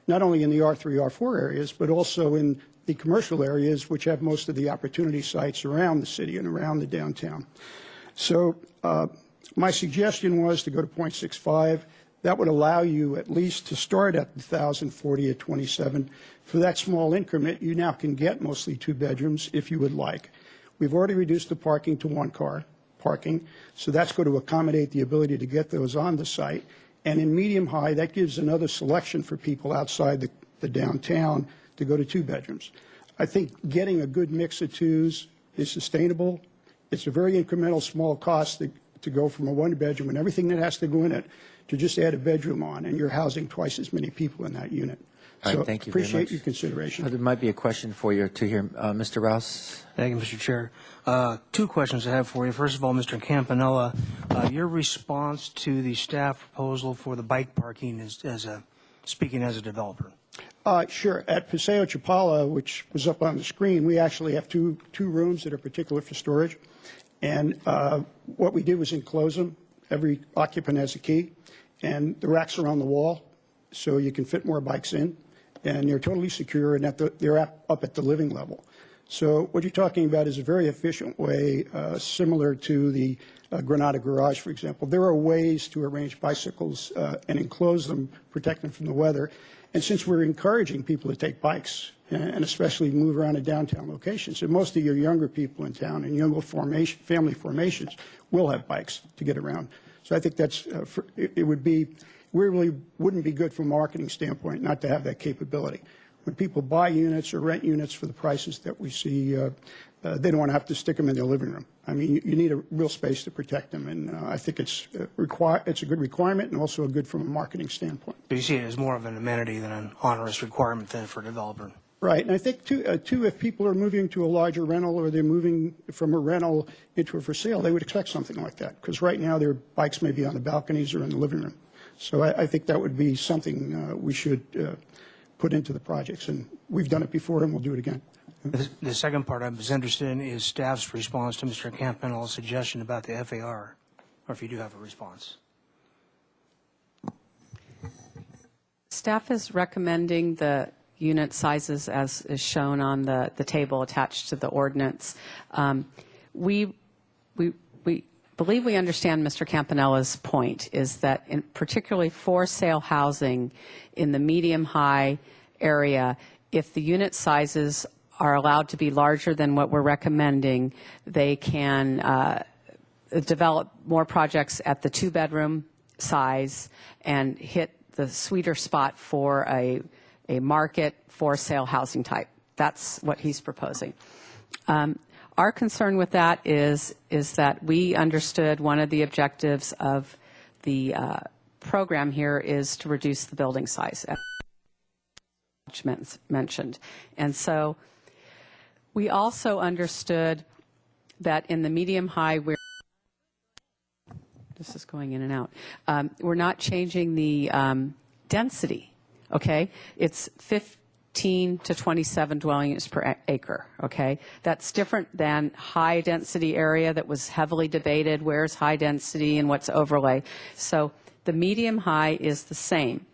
not only in the R3, R4 areas, but also in the commercial areas, which have most of the opportunity sites around the city and around the downtown. So my suggestion was to go to 0.65. That would allow you at least to start at 1,040 at 27. For that small increment, you now can get mostly 2 bedrooms if you would like. We've already reduced the parking to 1-car parking, so that's going to accommodate the ability to get those on the site. And in medium-high, that gives another selection for people outside the downtown to go to 2 bedrooms. I think getting a good mix of 2s is sustainable. It's a very incremental small cost to go from a 1-bedroom and everything that has to go in it to just add a bedroom on, and you're housing twice as many people in that unit. All right, So thank you very appreciate much. your consideration. There might be a question for you to hear. Mr. Rouse? Thank you, Mr. Chair. 2 questions I have for you. First of all, Mr. Campanella, your response to the staff proposal for the bike parking speaking as a developer. Sure. At Paseo Chapala, which was up on the screen, we actually have two rooms that are particular for storage. And what we did was enclose them. Every occupant has a key. And the racks are on the wall, so you can fit more bikes in. And they're totally secure, and they're up at the living level. So what you're talking about is a very efficient way, similar to the Granada Garage, for example. There are ways to arrange bicycles and enclose them, protect them from the weather. And since we're encouraging people to take bikes, and especially move around in downtown locations, and most of your younger people in town and younger family formations will have bikes to get around. So I think that's, it would be, we really wouldn't be good from a marketing standpoint not to have that capability. When people buy units or rent units for the prices that we see, they don't want to have to stick them in their living room. I mean, you need a real space to protect them, and I think it's a good requirement and also a good from a marketing standpoint. So you see it as more of an amenity than an onerous requirement then for a developer. Right, and I think, too, if people are moving to a larger rental or they're moving from a rental into a for sale, they would expect something like that, because right now their bikes may be on the balconies or in the living room. So I think that would be something we should put into the projects, and we've done it before and we'll do it again. The second part I was interested in is staff's response to Mr. Campanella's suggestion about the FAR, or if you do have a response. Staff is recommending the unit sizes as is shown on the table attached to the ordinance. We believe we understand Mr. Campanella's point, is that in particularly for sale housing in the medium-high area, if the unit sizes are allowed to be larger than what we're recommending, they can develop more projects at the 2-bedroom size and hit the sweeter spot for a market for sale housing type. That's what he's proposing. Our concern with that is that we understood one of the objectives of the program here is to reduce the building size, as mentioned. And so we also understood that in the medium-high, this is going in and out, we're not changing the density, okay? It's 15 to 27 dwelling units per acre, okay? That's different than high-density area that was heavily debated, where's high density and what's overlay. So the medium-high is the same.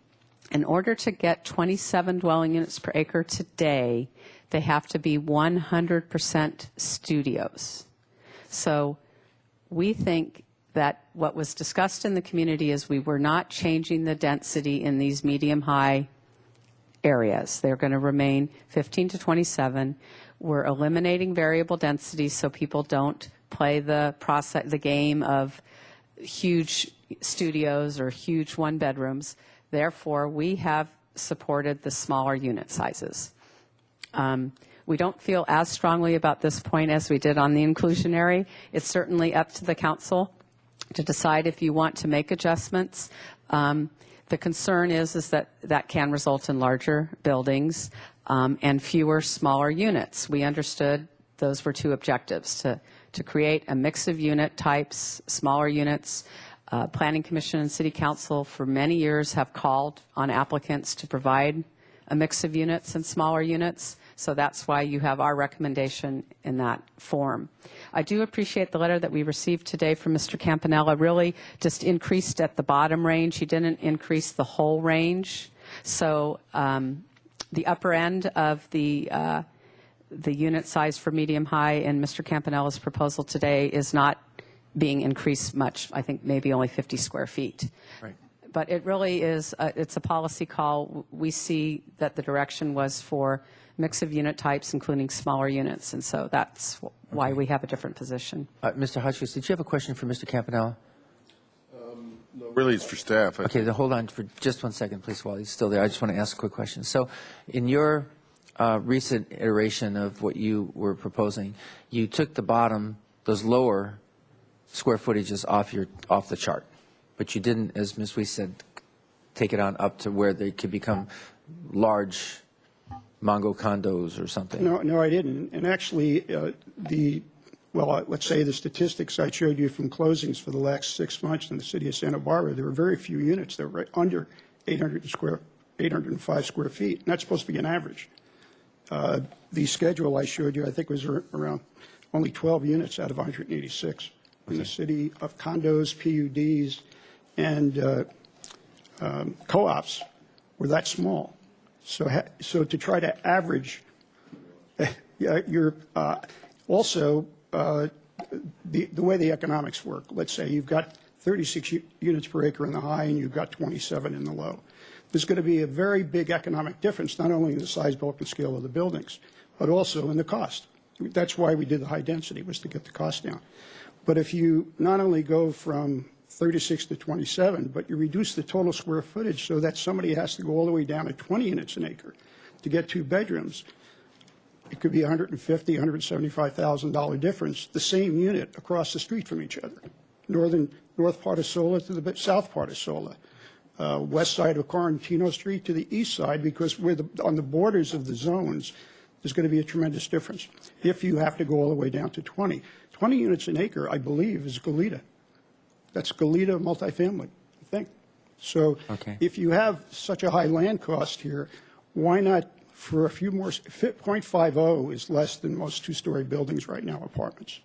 In order to get 27 dwelling units per acre today, they have to be 100% studios. So we think that what was discussed in the community is we were not changing the density in these medium-high areas. They're going to remain 15 to 27. We're eliminating variable density so people don't play the game of huge studios or huge one-bedrooms. Therefore, we have supported the smaller unit sizes. We don't feel as strongly about this point as we did on the inclusionary. It's certainly up to the council to decide if you want to make adjustments. The concern is that that can result in larger buildings and fewer smaller units. We understood those were two objectives, to create a mix of unit types, smaller units. Planning Commission and City Council for many years have called on applicants to provide a mix of units and smaller units. So that's why you have our recommendation in that form. I do appreciate the letter that we received today from Mr. Campanella. Really just increased at the bottom range. He didn't increase the whole range. So the upper end of the unit size for medium high in Mr. Campanella's proposal today is not being increased much. I think maybe only 50 square feet. Right. But it really is, it's a policy call. We see that the direction was for mix of unit types, including smaller units, and so that's why we have a different position. Mr. Hotchkiss, did you have a question for Mr. Campanella? No, really, it's for staff. Okay, then hold on for just 1 second, please, while he's still there. I just want to ask a quick question. So in your recent iteration of what you were proposing, you took the bottom, those lower square footages off the chart, but you didn't, as Ms. Weiss said, take it on up to where they could become large Mongo condos or something. No, I didn't. And actually, let's say the statistics I showed you from closings for the last 6 months in the city of Santa Barbara, there were very few units that were under 805 square feet. And that's supposed to be an average. The schedule I showed you, I think, was around only 12 units out of 186 in the city of condos, PUDs, and co-ops were that small. So to try to average, you're also the way the economics work. Let's say you've got 36 units per acre in the high and you've got 27 in the low. There's going to be a very big economic difference, not only in the size, bulk, and scale of the buildings, but also in the cost. That's why we did the high density, was to get the cost down. But if you not only go from 36 to 27, but you reduce the total square footage so that somebody has to go all the way down to 20 units an acre to get 2 bedrooms, it could be $150,000, $175,000 difference, the same unit across the street from each other. North part of Sola to the south part of Sola. West side of Quarantino Street to the east side, because we're on the borders of the zones, there's going to be a tremendous difference. If you have to go all the way down to 20. 20 units an acre, I believe, is Goleta. That's Goleta multifamily, I think. So if you have such a high land cost here, why not for a few more, 0.50 is less than most two-story buildings right now, apartments.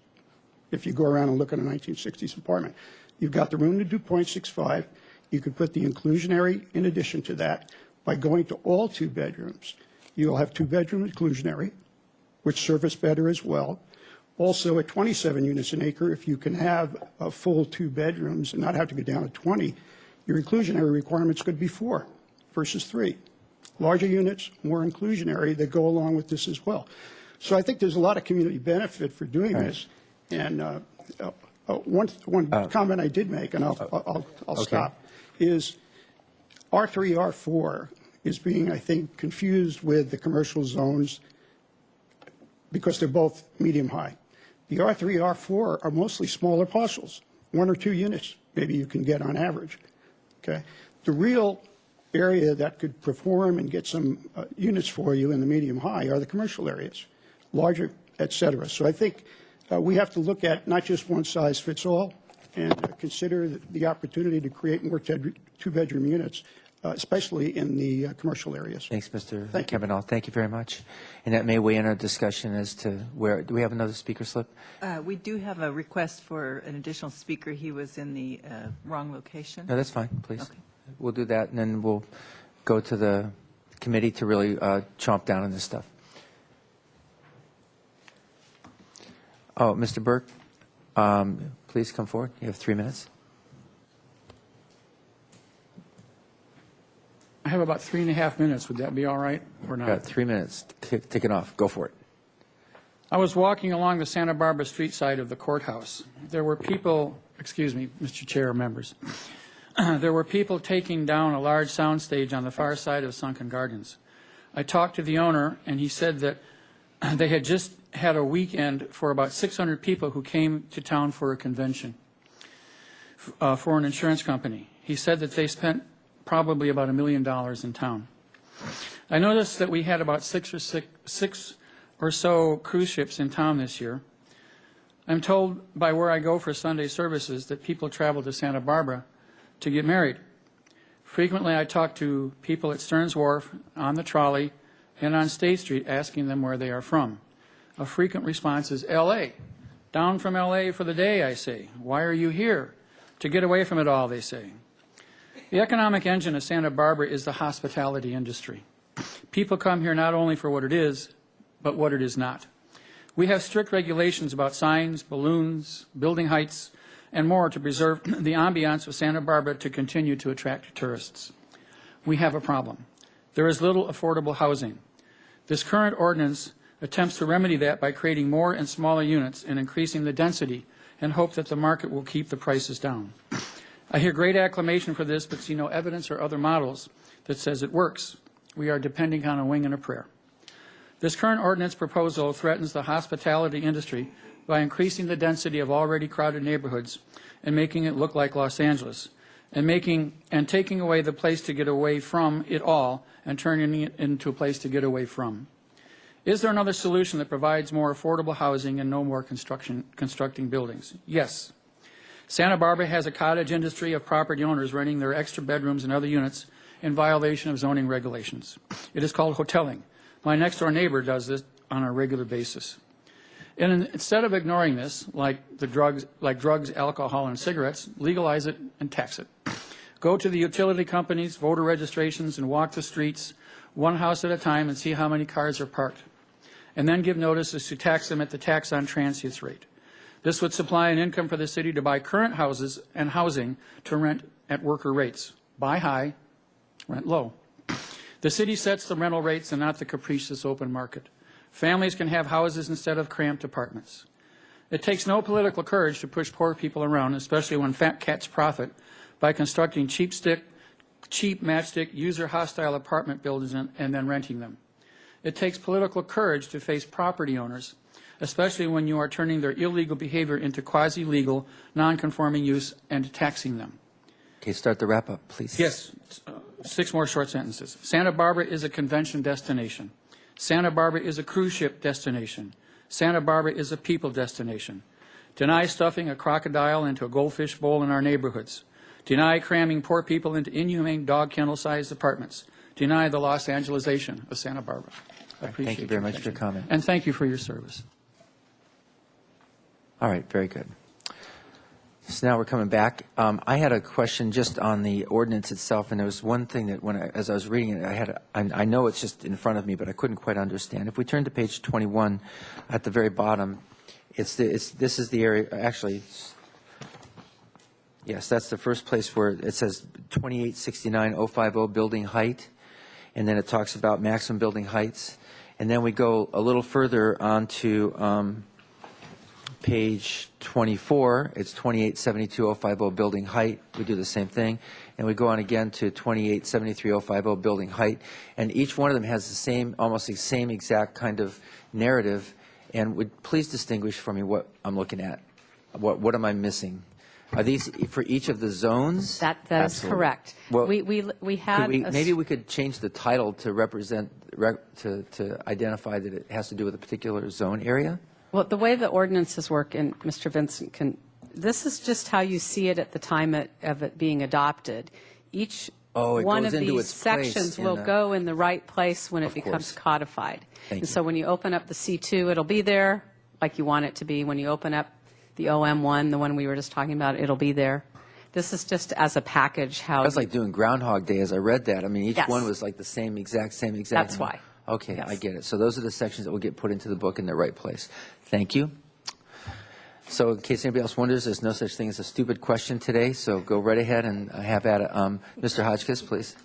If you go around and look at a 1960s apartment, you've got the room to do 0.65. You could put the inclusionary in addition to that. By going to all 2 bedrooms, you'll have 2-bedroom inclusionary, which service better as well. Also, at 27 units an acre, if you can have a full 2 bedrooms and not have to go down to 20, your inclusionary requirements could be 4 versus 3. Larger units, more inclusionary, that go along with this as well. So I think there's a lot of community benefit for doing this. And one comment I did make, and I'll stop, is R3, R4 is being, I think, confused with the commercial zones because they're both medium-high. The R3, R4 are mostly smaller parcels, 1 or 2 units maybe you can get on average. Okay, the real area that could perform and get some units for you in the medium-high are the commercial areas, larger, et cetera. So I think we have to look at not just one size fits all, and consider the opportunity to create more 2-bedroom units, especially in the commercial areas. Thanks, Mr. Kavanaugh. Thank you very much. And that may weigh in our discussion as to where, do we have another speaker slip? We do have a request for an additional speaker. He was in the wrong location. No, that's fine, please. Okay. We'll do that, and then we'll go to the committee to really chomp down on this stuff. Oh, Mr. Burke, please come forward. You have 3 minutes. have about 3.5 minutes. Would that be all right or not? Got 3 minutes. Take it off. Go for it. I was walking along the Santa Barbara street side of the courthouse. There were people, excuse me, Mr. Chair, members. There were people taking down a large soundstage on the far side of Sunken Gardens. I talked to the owner, and he said that they had just had a weekend for about 600 people who came to town for a convention for an insurance company. He said that they spent probably about $1 million in town. I noticed that we had about six or so cruise ships in town this year. I'm told by where I go for Sunday services that people travel to Santa Barbara to get married. Frequently, I talk to people at Stearns Wharf, on the trolley, and on State Street asking them where they are from. A frequent response is L.A. Down from L.A. for the day, I say. Why are you here? To get away from it all, they say. The economic engine of Santa Barbara is the hospitality industry. People come here not only for what it is, but what it is not. We have strict regulations about signs, balloons, building heights, and more to preserve the ambiance of Santa Barbara to continue to attract tourists. We have a problem. There is little affordable housing. This current ordinance attempts to remedy that by creating more and smaller units and increasing the density and hope that the market will keep the prices down. I hear great acclamation for this, but see no evidence or other models that says it works. We are depending on a wing and a prayer. This current ordinance proposal threatens the hospitality industry by increasing the density of already crowded neighborhoods and making it look like Los Angeles, and taking away the place to get away from it all and turning it into a place to get away from. Is there another solution that provides more affordable housing and no more constructing buildings? Yes. Santa Barbara has a cottage industry of property owners renting their extra bedrooms and other units in violation of zoning regulations. It is called hoteling. My next-door neighbor does this on a regular basis. And instead of ignoring this, like drugs, alcohol, and cigarettes, legalize it and tax it. Go to the utility companies, voter registrations, and walk the streets, one house at a time, and see how many cars are parked. And then give notices to tax them at the tax on transients rate. This would supply an income for the city to buy current houses and housing to rent at worker rates. Buy high, rent low. The city sets the rental rates and not the capricious open market. Families can have houses instead of cramped apartments. It takes no political courage to push poor people around, especially when fat cats profit by constructing cheap matchstick, user-hostile apartment buildings and then renting them. It takes political courage to face property owners, especially when you are turning their illegal behavior into quasi-legal, non-conforming use and taxing them. Okay, start the wrap-up, please. Yes, 6 more short sentences. Santa Barbara is a convention destination. Santa Barbara is a cruise ship destination. Santa Barbara is a people destination. Deny stuffing a crocodile into a goldfish bowl in our neighborhoods. Deny cramming poor people into inhumane dog kennel-sized apartments. Deny the Los Angelesization of Santa Barbara. I appreciate Thank you very much for your comment. And thank you for your service. All right, very good. So now we're coming back. I had a question just on the ordinance itself, and there was one thing that as I was reading it, I know it's just in front of me, but I couldn't quite understand. If we turn to page 21, at the very bottom, this is the area, actually, yes, that's the first place where it says 2869050 building height, and then it talks about maximum building heights. And then we go a little further on to page 24, it's 2872050 building height. We do the same thing. And we go on again to 2873050 building height. And each one of them has the same, almost the same exact kind of narrative. And would please distinguish for me what I'm looking at. What am I missing? Are these for each of the zones? That is correct. Well, we had maybe we could change the title to represent, to identify that it has to do with a particular zone area? Well, the way the ordinances work, and Mr. Vincent this is just how you see it at the time of it being adopted. Each one of these sections will go in the right place when it becomes codified. And so when you open up the C2, it'll be there like you want it to be. When you open up the OM1, the one we were just talking about, it'll be there. This is just as a package how. That's like doing Groundhog Day as I read that. I mean, each one was like the same exact. That's why. Okay, Yes. I get it. So those are the sections that will get put into the book in the right place. Thank you. So in case anybody else wonders, there's no such thing as a stupid question today, so go right ahead and have at it. Mr. Hotchkiss, please.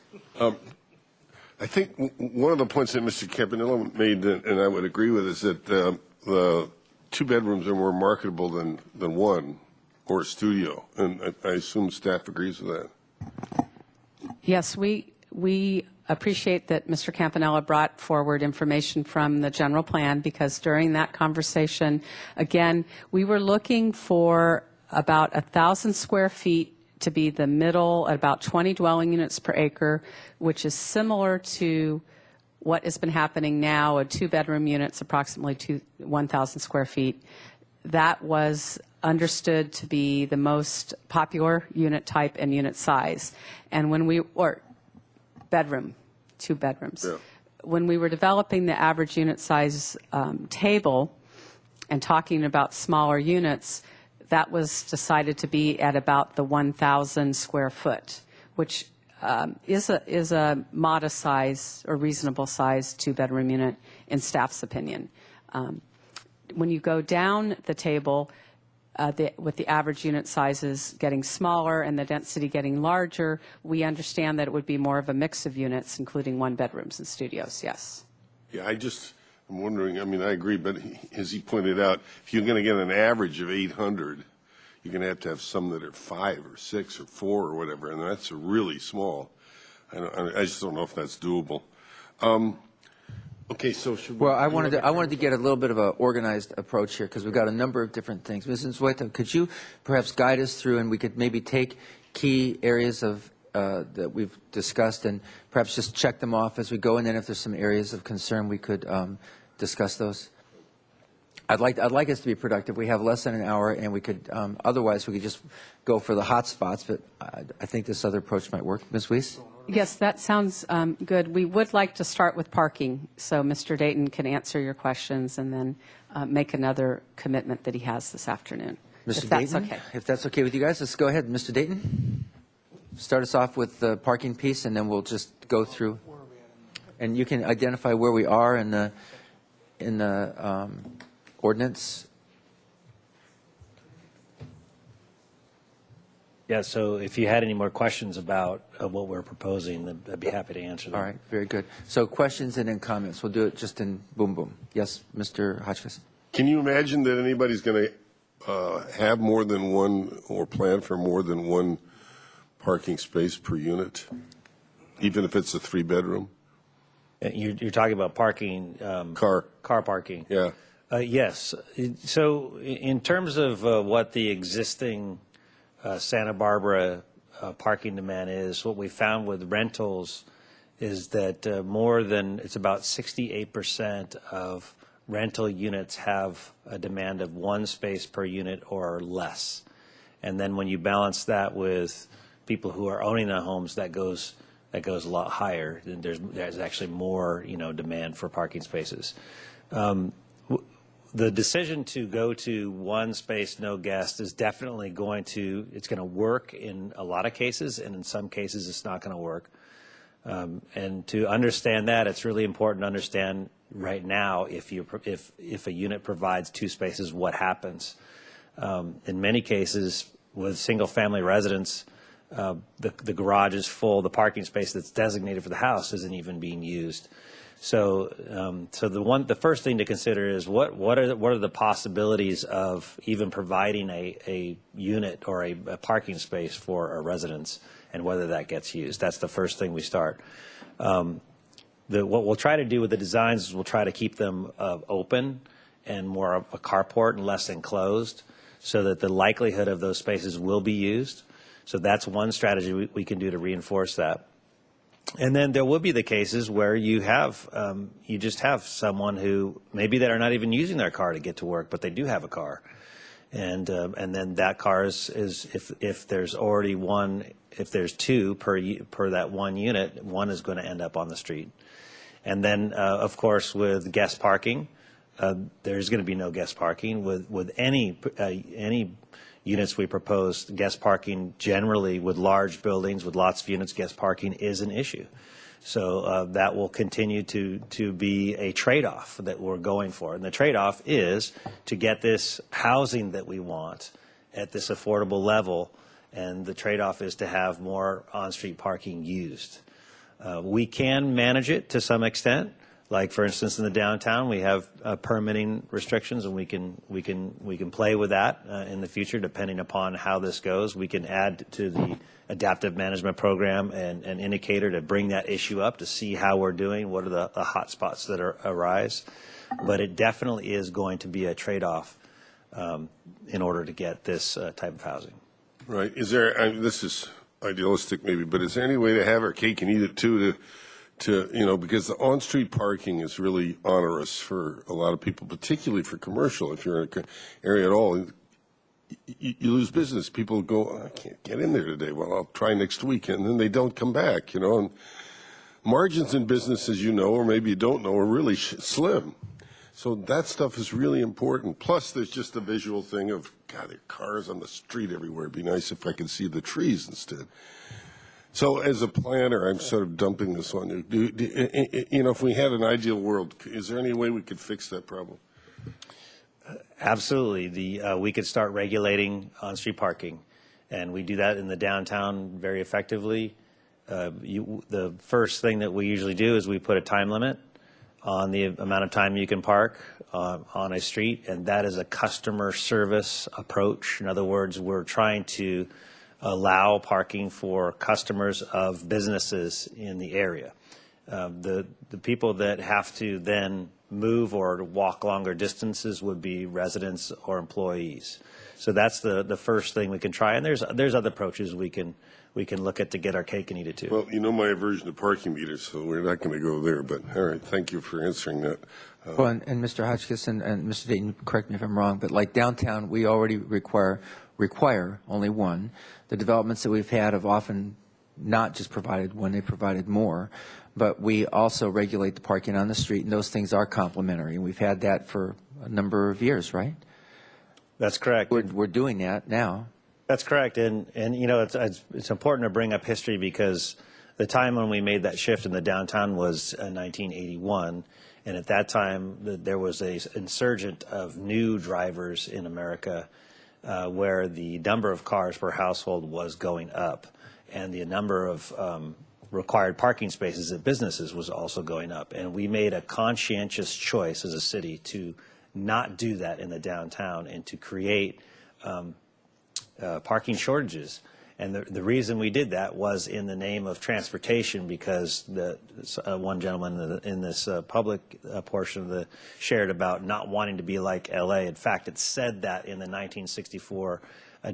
I think one of the points that Mr. Campanella made, and I would agree with, is that the 2 bedrooms are more marketable than one or a studio, and I assume staff agrees with that. Yes, we appreciate that Mr. Campanella brought forward information from the general plan, because during that conversation, again, we were looking for about 1,000 square feet to be the middle at about 20 dwelling units per acre, which is similar to what has been happening now, a 2-bedroom units, approximately 1,000 square feet. That was understood to be the most popular unit type and unit size. And when we, or bedroom, 2 bedrooms. Yeah. When we were developing the average unit size table and talking about smaller units, that was decided to be at about the 1,000 square foot, which is a modest size or reasonable size 2-bedroom unit in staff's opinion. When you go down the table, with the average unit sizes getting smaller and the density getting larger, we understand that it would be more of a mix of units, including 1-bedrooms and studios, yes. Yeah, I'm wondering, I mean, I agree, but as he pointed out, if you're going to get an average of 800, you're going to have some that are 5 or 6 or 4 or whatever, and that's really small. I just don't know if that's doable. Okay, so should we? Well, I wanted to get a little bit of an organized approach here, because we've got a number of different things. Mrs. Zueta, could you perhaps guide us through, and we could maybe take key areas of that we've discussed and perhaps just check them off as we go, and then if there's some areas of concern, we could discuss those. I'd like us to be productive. We have less than an hour, and we could otherwise we could just go for the hot spots. But I think this other approach might work. Ms. Weiss? Yes, that sounds good. We would like to start with parking, so Mr. Dayton can answer your questions and then make another commitment that he has this afternoon. Mr. If that's Dayton, okay. if that's okay with you guys, let's go ahead. Mr. Dayton, start us off with the parking piece, and then we'll just go through. And you can identify where we are in the ordinance. Yeah, so if you had any more questions about what we're proposing, then I'd be happy to answer them. All right, very good. So questions and then comments. We'll do it just in boom, boom. Yes, Mr. Hotchkiss. Can you imagine that anybody's going to have more than one or plan for more than one parking space per unit, even if it's a 3-bedroom? You're talking about parking. Car parking. Yeah. Yes. So in terms of what the existing Santa Barbara parking demand is, what we found with rentals is that it's about 68% of rental units have a demand of 1 space per unit or less. And then when you balance that with people who are owning their homes, that goes a lot higher. There's actually more demand for parking spaces. The decision to go to 1 space, no guest is definitely it's going to work in a lot of cases, and in some cases it's not going to work. And to understand that, it's really important to understand right now if a unit provides 2 spaces, what happens. In many cases, with single-family residents, the garage is full. The parking space that's designated for the house isn't even being used. So, the first thing to consider is what are the possibilities of even providing a unit or a parking space for a residence, and whether that gets used. That's the first thing we start. What we'll try to do with the designs is we'll try to keep them open and more of a carport and less enclosed, so that the likelihood of those spaces will be used. So that's one strategy we can do to reinforce that. And then there will be the cases where you just have someone who maybe they are not even using their car to get to work, but they do have a car, and then that car is if there's already one, if there's 2 per that 1 unit, 1 is going to end up on the street. And then of course with guest parking, there's going to be no guest parking with any units we propose. Guest parking generally with large buildings with lots of units, guest parking is an issue. So that will continue to be a trade-off that we're going for. And the trade-off is to get this housing that we want at this affordable level, and the trade-off is to have more on-street parking used. We can manage it to some extent. Like, for instance, in the downtown, we have permitting restrictions, and we can play with that in the future, depending upon how this goes. We can add to the adaptive management program an indicator to bring that issue up to see how we're doing, what are the hot spots that arise. But it definitely is going to be a trade-off in order to get this type of housing. Right. Is there, this is idealistic maybe, but is there any way to have our cake and eat it too, to because the on-street parking is really onerous for a lot of people, particularly for commercial. If you're in an area at all, you lose business. People go, oh, I can't get in there today. Well, I'll try next week, and then they don't come back, And margins in business, as you know, or maybe you don't know, are really slim. So that stuff is really important. Plus, there's just the visual thing of, God, there are cars on the street everywhere. It'd be nice if I could see the trees instead. So as a planner, I'm sort of dumping this on you. If we had an ideal world, is there any way we could fix that problem? Absolutely. We could start regulating on-street parking, and we do that in the downtown very effectively. The first thing that we usually do is we put a time limit on the amount of time you can park on a street, and that is a customer service approach. In other words, we're trying to allow parking for customers of businesses in the area. The people that have to then move or walk longer distances would be residents or employees. So that's the first thing we can try, and there's other approaches we can look at to get our cake and eat it too. Well, you know my aversion to parking meters, so we're not going to go there. But all right, thank you for answering that. Well, and Mr. Hotchkiss and Mr. Dayton, correct me if I'm wrong, but like downtown, we already require only one. The developments that we've had have often not just provided one, they provided more. But we also regulate the parking on the street, and those things are complementary. And we've had that for a number of years, right? That's correct. We're doing that now. That's correct. And it's important to bring up history, because the time when we made that shift in the downtown was 1981. And at that time, there was a insurgent of new drivers in America where the number of cars per household was going up, and the number of required parking spaces at businesses was also going up. And we made a conscientious choice as a city to not do that in the downtown and to create parking shortages. And the reason we did that was in the name of transportation, because one gentleman in this public portion of the shared about not wanting to be like L.A. In fact, it said that in the 1964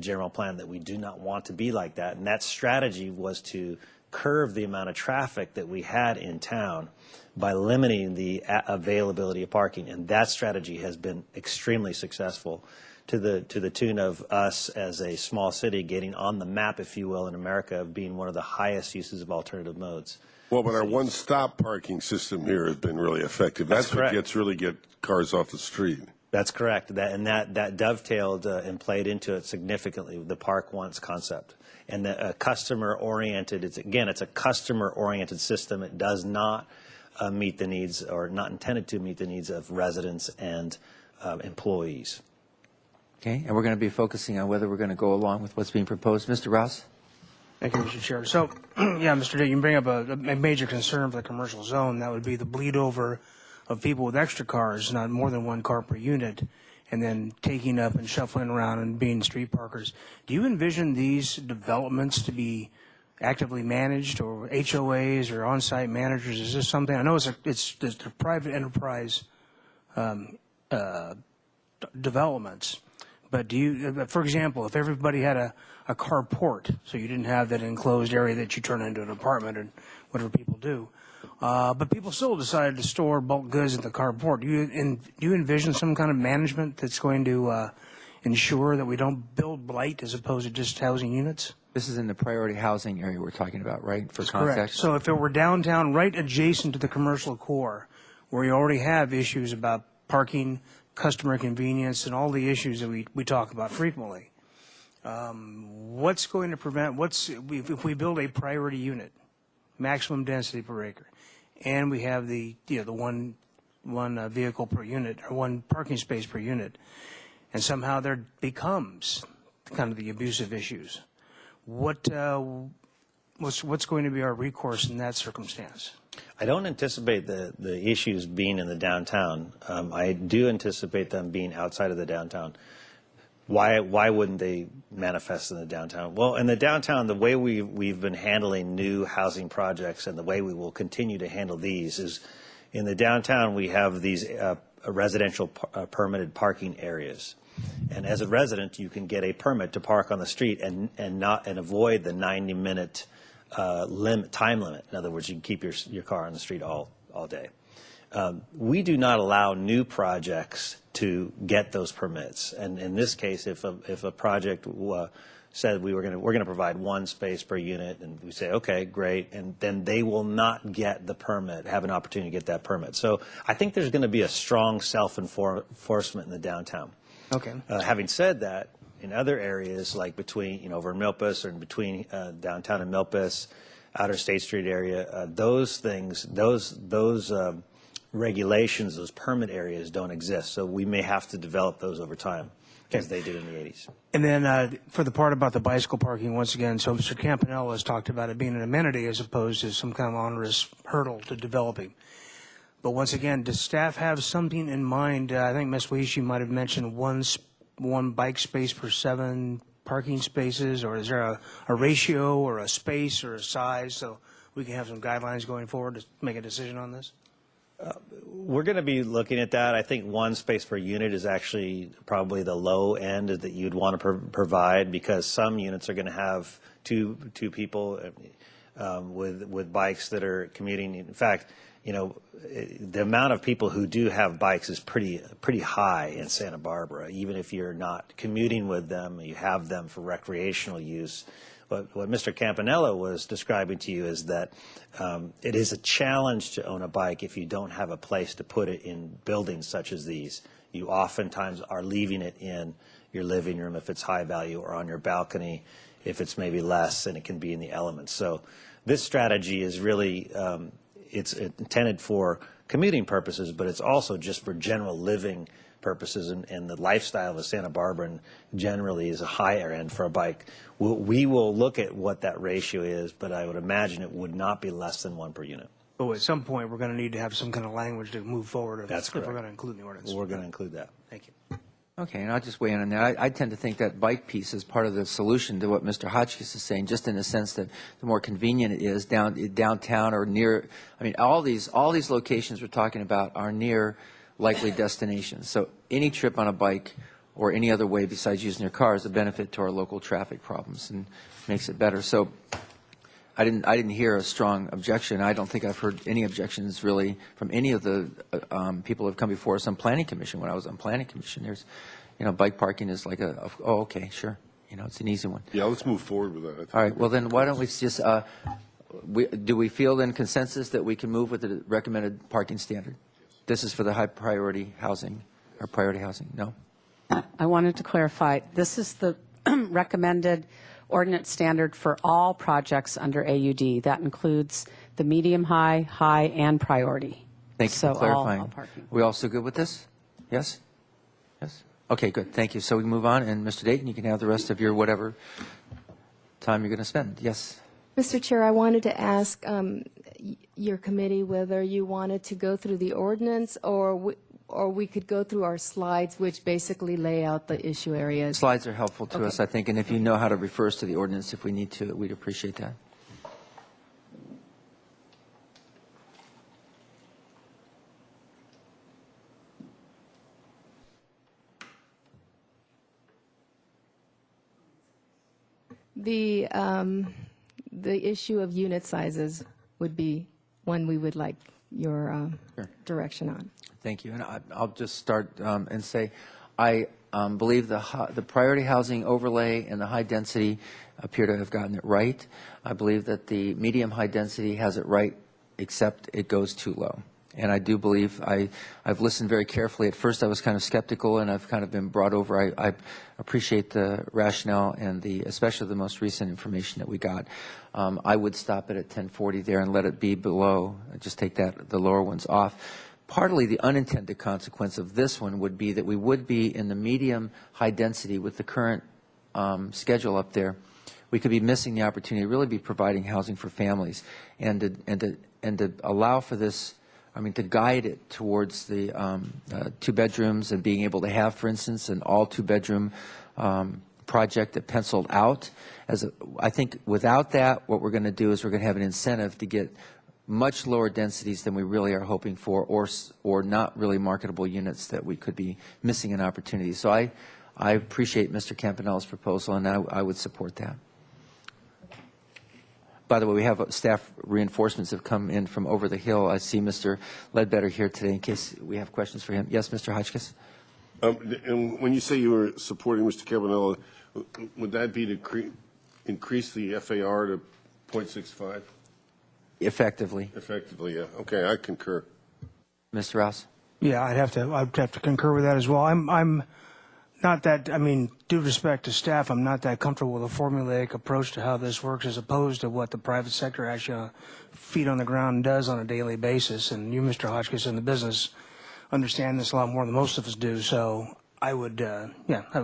general plan that we do not want to be like that. And that strategy was to curb the amount of traffic that we had in town by limiting the availability of parking. And that strategy has been extremely successful, to the tune of us as a small city getting on the map, if you will, in America, of being one of the highest uses of alternative modes. Well, but our one-stop parking system here has been really effective. That's what get cars off the street. That's correct. That dovetailed and played into it significantly, the Park Once concept. And the customer-oriented, it's a customer-oriented system. It does not meet the needs, or not intended to meet the needs, of residents and employees. Okay, and we're going to be focusing on whether we're going to go along with what's being proposed. Mr. Ross? Thank you, Mr. Chair. So, yeah, Mr. Day, you bring up a major concern for the commercial zone. That would be the bleed over of people with extra cars, not more than one car per unit, and then taking up and shuffling around and being street parkers. Do you envision these developments to be actively managed, or HOAs or on-site managers? Is this something? I know it's a private enterprise developments. But do you, for example, if everybody had a carport, so you didn't have that enclosed area that you turn into an apartment and whatever people do, but people still decided to store bulk goods in the carport, do you envision some kind of management that's going to ensure that we don't build blight as opposed to just housing units? This is in the priority housing area we're talking about, right? For That's context. correct. So if it were downtown, right adjacent to the commercial core, where you already have issues about parking, customer convenience, and all the issues that we talk about frequently, what's going to prevent, if we build a priority unit, maximum density per acre, and we have the one vehicle per unit, or one parking space per unit, and somehow there becomes kind of the abusive issues, what what's going to be our recourse in that circumstance? I don't anticipate the issues being in the downtown. I do anticipate them being outside of the downtown. Why wouldn't they manifest in the downtown? Well, in the downtown, the way we've been handling new housing projects and the way we will continue to handle these is in the downtown we have these residential permitted parking areas. And as a resident, you can get a permit to park on the street and avoid the 90-minute time limit. In other words, you can keep your car on the street all day. We do not allow new projects to get those permits. And in this case, if a project said we're going to provide one space per unit, and we say, okay, great, and then they will not get the permit, have an opportunity to get that permit. So I think there's going to be a strong self-enforcement in the downtown. Okay. Having said that, in other areas like between, over in Milpas or in between downtown and Milpas, outer State Street area, those things, those regulations, those permit areas don't exist. So we may have to develop those over time, as they did in the 80s. And then for the part about the bicycle parking, once again, so Mr. Campanella has talked about it being an amenity as opposed to some kind of onerous hurdle to developing. But once again, does staff have something in mind? I think Ms. Weishi might have mentioned one bike space per 7 parking spaces, or is there a ratio or a space or a size so we can have some guidelines going forward to make a decision on this? We're going to be looking at that. I think one space per unit is actually probably the low end that you'd want to provide, because some units are going to have two people with bikes that are commuting. In fact, the amount of people who do have bikes is pretty high in Santa Barbara. Even if you're not commuting with them, you have them for recreational use. What Mr. Campanella was describing to you is that it is a challenge to own a bike if you don't have a place to put it in buildings such as these. You oftentimes are leaving it in your living room if it's high value, or on your balcony if it's maybe less, and it can be in the elements. So this strategy is really it's intended for commuting purposes, but it's also just for general living purposes, and the lifestyle of Santa Barbara generally is a higher end for a bike. We will look at what that ratio is, but I would imagine it would not be less than 1 per unit. But at some point, we're going to need to have some kind of language to move forward. That's correct. If we're going to include in the ordinance. We're going to include that. Thank you. Okay, and I'll just weigh in on that. I tend to think that bike piece is part of the solution to what Mr. Hotchkiss is saying, just in the sense that the more convenient it is downtown or near. I mean, all these locations we're talking about are near likely destinations. So any trip on a bike or any other way besides using your car is a benefit to our local traffic problems and makes it better. So I didn't hear a strong objection. I don't think I've heard any objections really from any of the people who have come before us on Planning Commission. When I was on Planning Commission, there's, bike parking is like oh, okay, sure. It's an easy one. Yeah, let's move forward with that. All right, well then why don't we just, do we feel then consensus that we can move with the recommended parking standard? This is for the high priority housing, or priority housing, no? I wanted to clarify, this is the recommended ordinance standard for all projects under AUD. That includes the medium, high, and priority. Thank you for clarifying. All parking. We also good with this? Yes? Yes? Okay, good, thank you. So we move on, and Mr. Dayton, you can have the rest of your whatever time you're going to spend. Yes? Mr. Chair, I wanted to ask your committee whether you wanted to go through the ordinance or we could go through our slides, which basically lay out the issue areas. Slides are helpful to us, I think, and if you know how to refer us to the ordinance if we need to, we'd appreciate that. The issue of unit sizes would be one we would like your direction on. Thank you. And I'll just start and say I believe the priority housing overlay and the high density appear to have gotten it right. I believe that the medium high density has it right, except it goes too low. And I do believe I've listened very carefully. At first I was kind of skeptical, and I've kind of been brought over. I appreciate the rationale and especially the most recent information that we got. I would stop it at 1040 there and let it be below. Just take the lower ones off. Partly the unintended consequence of this one would be that we would be in the medium high density with the current schedule up there. we could be missing the opportunity to really be providing housing for families, and to allow for this. I mean, to guide it towards the 2 bedrooms and being able to have, for instance, an all 2-bedroom project that penciled out. I think without that, what we're going to do is we're going to have an incentive to get much lower densities than we really are hoping for, or not really marketable units that we could be missing an opportunity. So I appreciate Mr. Campanella's proposal, and I would support that. By the way, we have staff reinforcements have come in from over the hill. I see Mr. Ledbetter here today in case we have questions for him. Yes, Mr. Hotchkiss? And when you say you were supporting Mr. Campanella, would that be to increase the FAR to 0.65? Effectively. Effectively, yeah. Okay, I concur. Mr. Rouse? Yeah, I'd have to concur with that as well. I'm not that, I mean, due respect to staff, I'm not that comfortable with a formulaic approach to how this works as opposed to what the private sector actually feet on the ground does on a daily basis. And you, Mr. Hotchkiss, in the business, understand this a lot more than most of us do. So I would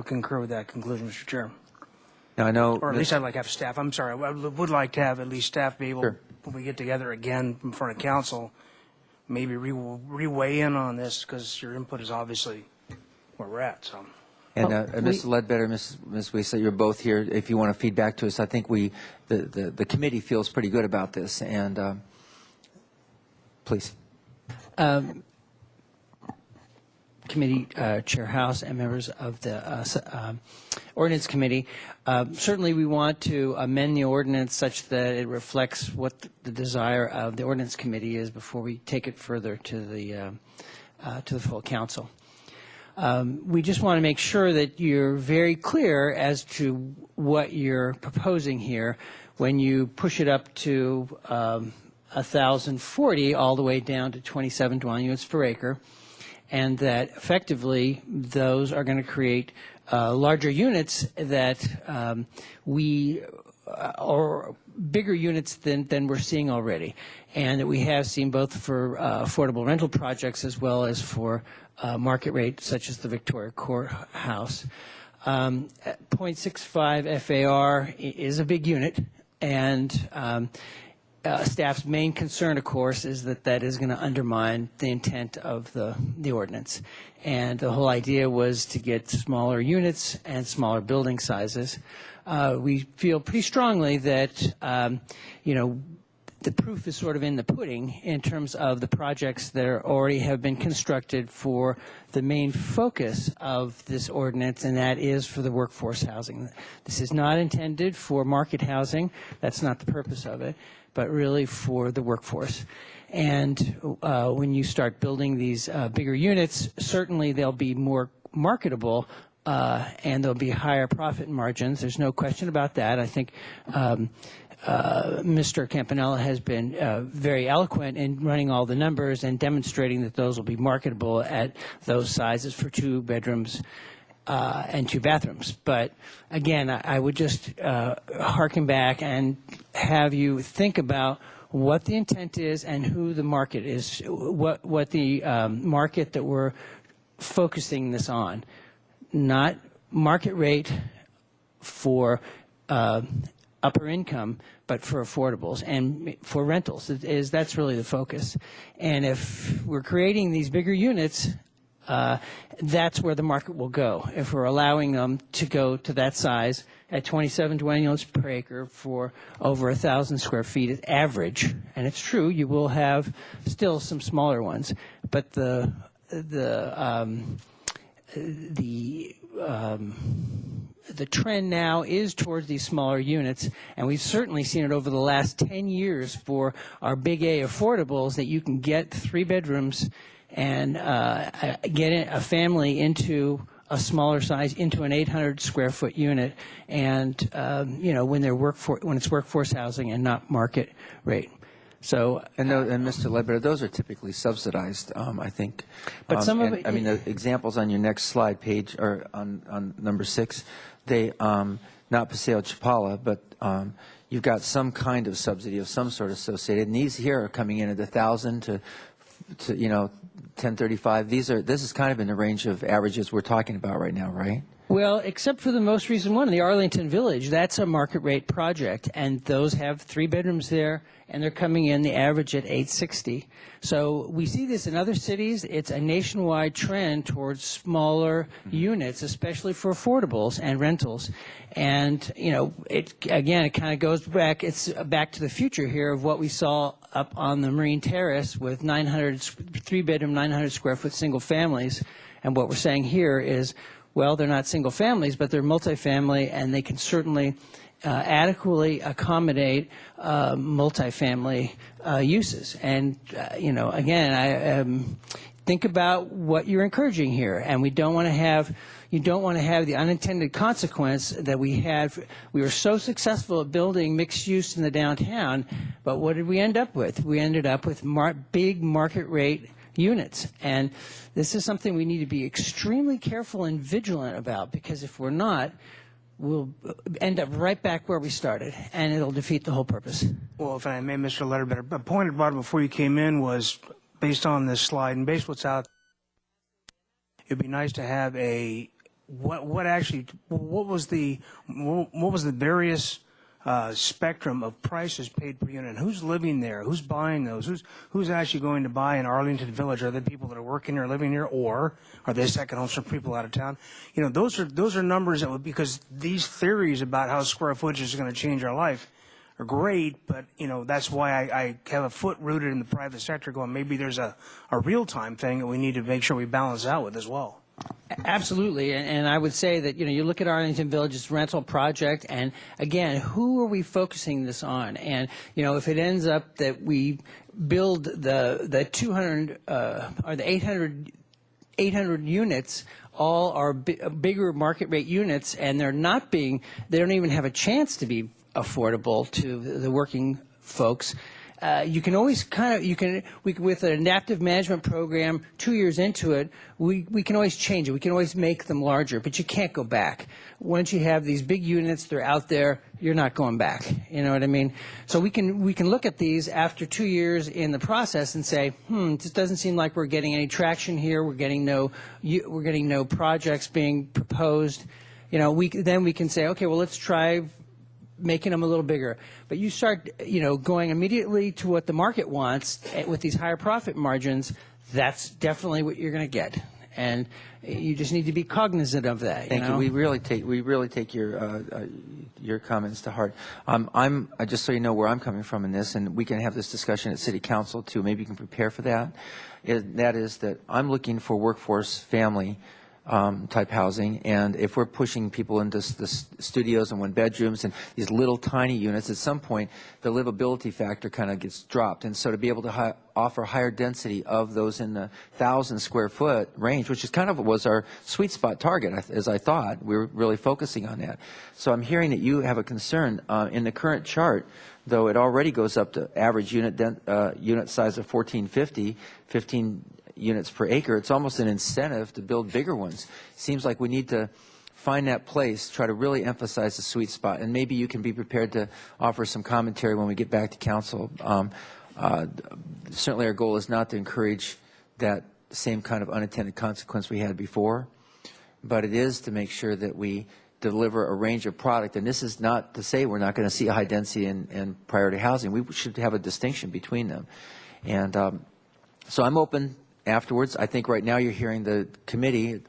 concur with that conclusion, Mr. Chair. Now, I know, or at least I'd like to have staff. I'm sorry, I would like to have at least staff be able, Sure. when we get together again in front of council, maybe re-weigh in on this because your input is obviously where we're at. So. And Mr. Ledbetter, Ms. Wiesa, you're both here. If you want to feed back to us, I think the committee feels pretty good about this. And please. Committee Chair House and members of the Ordinance Committee, certainly we want to amend the ordinance such that it reflects what the desire of the Ordinance Committee is before we take it further to the full council. We just want to make sure that you're very clear as to what you're proposing here when you push it up to 1,040 all the way down to 27 dwelling units per acre, and that effectively those are going to create larger units that or bigger units than we're seeing already, and that we have seen both for affordable rental projects as well as for market rate, such as the Victoria Courthouse. 0.65 FAR is a big unit, and staff's main concern, of course, is that is going to undermine the intent of the ordinance. And the whole idea was to get smaller units and smaller building sizes. We feel pretty strongly that, the proof is sort of in the pudding in terms of the projects that already have been constructed for the main focus of this ordinance, and that is for the workforce housing. This is not intended for market housing. That's not the purpose of it, but really for the workforce. And when you start building these bigger units, certainly they'll be more marketable and there'll be higher profit margins. There's no question about that. I think Mr. Campanella has been very eloquent in running all the numbers and demonstrating that those will be marketable at those sizes for 2 bedrooms and 2 bathrooms. But again, I would just harken back and have you think about what the intent is and who the market is, what the market that we're focusing this on, not market rate for upper income, but for affordables and for rentals. That's really the focus. And if we're creating these bigger units, that's where the market will go. If we're allowing them to go to that size at 27 dwelling units per acre for over 1,000 square feet at average, and it's true, you will have still some smaller ones, but the trend now is towards these smaller units, and we've certainly seen it over the last 10 years for our big A affordables that you can get 3 bedrooms and get a family into a smaller size, into an 800 square foot unit, and when it's workforce housing and not market rate. So, and Mr. Ledbetter, those are typically subsidized, I think. But some of it, I mean, the examples on your next slide page, or on number 6, they not Paseo Chapala, but you've got some kind of subsidy of some sort associated, and these here are coming in at 1,000 to 1035. This is kind of in the range of averages we're talking about right now, right? Well, except for the most recent one, the Arlington Village, that's a market rate project, and those have 3 bedrooms there, and they're coming in the average at $860. So we see this in other cities. It's a nationwide trend towards smaller units, especially for affordables and rentals. And, you know, it kind of goes back, it's back to the future here of what we saw up on the Marine Terrace with 3-bedroom, 900 square foot single families. And what we're saying here is, well, they're not single families, but they're multifamily, and they can certainly adequately accommodate multifamily uses. And, you know, again, I think about what you're encouraging here, and you don't want to have the unintended consequence that we had. We were so successful at building mixed use in the downtown, but what did we end up with? We ended up with big market rate units. And this is something we need to be extremely careful and vigilant about, because if we're not, we'll end up right back where we started, and it'll defeat the whole purpose. Well, if I may, Mr. Letterbetter, a point I brought before you came in was, based on this slide and based what's out, it'd be nice to have what was the various spectrum of prices paid per unit. Who's living there? Who's buying those? Who's actually going to buy in Arlington Village? Are they people that are working here, living here, or are they second homes for people out of town? You know, those are numbers that would, because these theories about how square footage is going to change our life are great, but you know, that's why I have a foot rooted in the private sector, going, maybe there's a real time thing that we need to make sure we balance out with as well. Absolutely, and I would say that, you know, you look at Arlington Village's rental project, and again, who are we focusing this on? And, you know, if it ends up that we build the 200 or the 800 units, all are bigger market rate units, and they don't even have a chance to be affordable to the working folks. You can always with an adaptive management program, 2 years into it, we can always change it. We can always make them larger, but you can't go back. Once you have these big units, they're out there, you're not going back. You know what I mean? So we can look at these after 2 years in the process and say, this doesn't seem like we're getting any traction here. We're getting no projects being proposed. You know, then we can say, okay, well, let's try making them a little bigger. But you start, you know, going immediately to what the market wants with these higher profit margins, that's definitely what you're going to get. And you just need to be cognizant of that. Thank you. We really take your comments to heart. I'm just so you know where I'm coming from in this, and we can have this discussion at City Council too. Maybe you can prepare for that. That is that I'm looking for workforce family type housing, and if we're pushing people into the studios and 1 bedrooms and these little tiny units, at some point the livability factor kind of gets dropped, and so to be able to offer higher density of those in the 1,000 square foot range, which is kind of was our sweet spot target, as I thought, we were really focusing on that. So I'm hearing that you have a concern in the current chart. Though it already goes up to average unit size of 1,450, 15 units per acre, it's almost an incentive to build bigger ones. Seems like we need to find that place, try to really emphasize the sweet spot, and maybe you can be prepared to offer some commentary when we get back to council. Certainly our goal is not to encourage that same kind of unintended consequence we had before, but it is to make sure that we deliver a range of product, and this is not to say we're not going to see a high density in priority housing. We should have a distinction between them. And so I'm open afterwards. I think right now you're hearing the committee,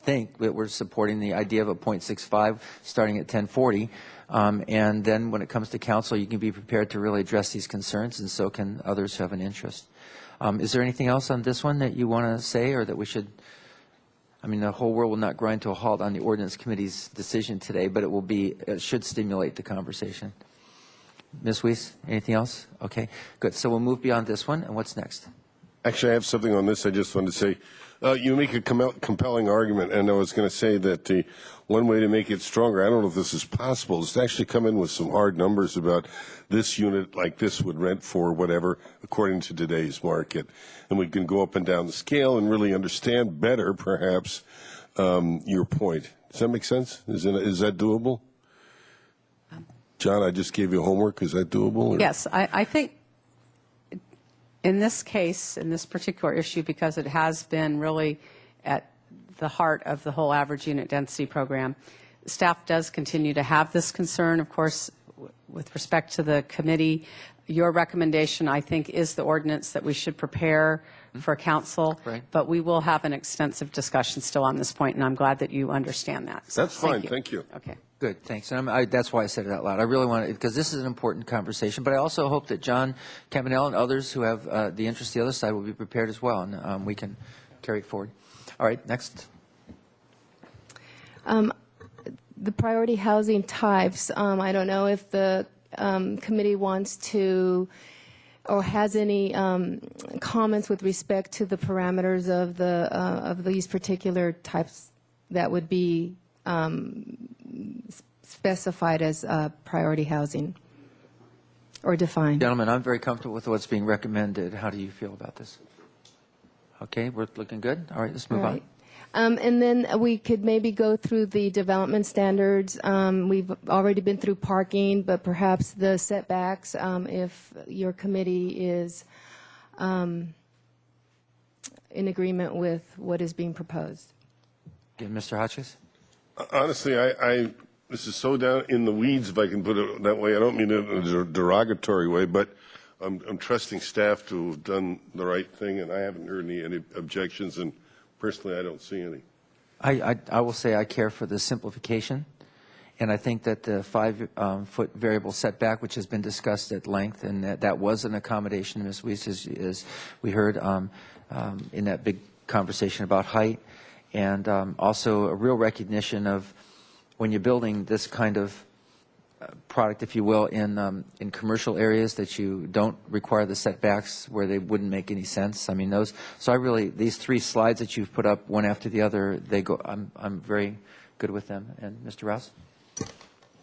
think that we're supporting the idea of a 0.65 starting at 1040. And then when it comes to council, you can be prepared to really address these concerns, and so can others who have an interest. Is there anything else on this one that you want to say, or that we should? I mean, the whole world will not grind to a halt on the Ordinance Committee's decision today, but it should stimulate the conversation. Ms. Weiss, anything else? Okay, good. So we'll move beyond this one, and what's next? Actually, I have something on this I just wanted to say. You make a compelling argument, and I was going to say that one way to make it stronger, I don't know if this is possible, is to actually come in with some hard numbers about this unit like this would rent for whatever according to today's market. And we can go up and down the scale and really understand better, perhaps, your point. Does that make sense? Is that doable? John, I just gave you homework. Is that doable? Or? Yes, I think in this case, in this particular issue, because it has been really at the heart of the whole average unit density program. Staff does continue to have this concern, of course, with respect to the committee. Your recommendation, I think, is the ordinance that we should prepare for council. Right. But we will have an extensive discussion still on this point, and I'm glad that you understand that. So That's fine, thank you. Okay. Good, thanks. And that's why I said it out loud. I really want to, because this is an important conversation, but I also hope that John Cabanel and others who have the interest of the other side will be prepared as well, and we can carry it forward. All right, next. The priority housing types, I don't know if the committee wants to or has any comments with respect to the parameters of these particular types that would be specified as priority housing or defined. Gentlemen, I'm very comfortable with what's being recommended. How do you feel about this? Okay, we're looking good. All right, let's move on. And then we could maybe go through the development standards. We've already been through parking, but perhaps the setbacks, if your committee is in agreement with what is being proposed. Okay, Mr. Hotchkiss? Honestly, this is so down in the weeds, if I can put it that way. I don't mean it in a derogatory way, but I'm trusting staff to have done the right thing, and I haven't heard any objections, and personally, I don't see any. I will say I care for the simplification, and I think that the 5-foot variable setback, which has been discussed at length, and that was an accommodation, Ms. Weiss, as we heard in that big conversation about height, and also a real recognition of when you're building this kind of product, if you will, in commercial areas, that you don't require the setbacks where they wouldn't make any sense. I mean, those. So I really, these 3 slides that you've put up one after the other, they go. I'm very good with them. And Mr. Rouse.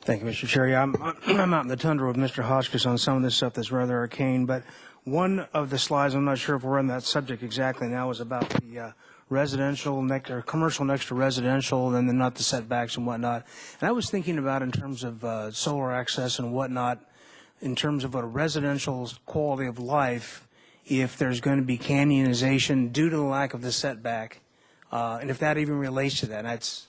Thank you, Mr. Chair. Yeah, I'm out in the tundra with Mr. Hotchkiss on some of this stuff that's rather arcane, but one of the slides, I'm not sure if we're on that subject exactly now, is about the residential or commercial next to residential, and then not the setbacks and whatnot. And I was thinking about in terms of solar access and whatnot, in terms of a residential quality of life, if there's going to be canyonization due to the lack of the setback, and if that even relates to that. And that's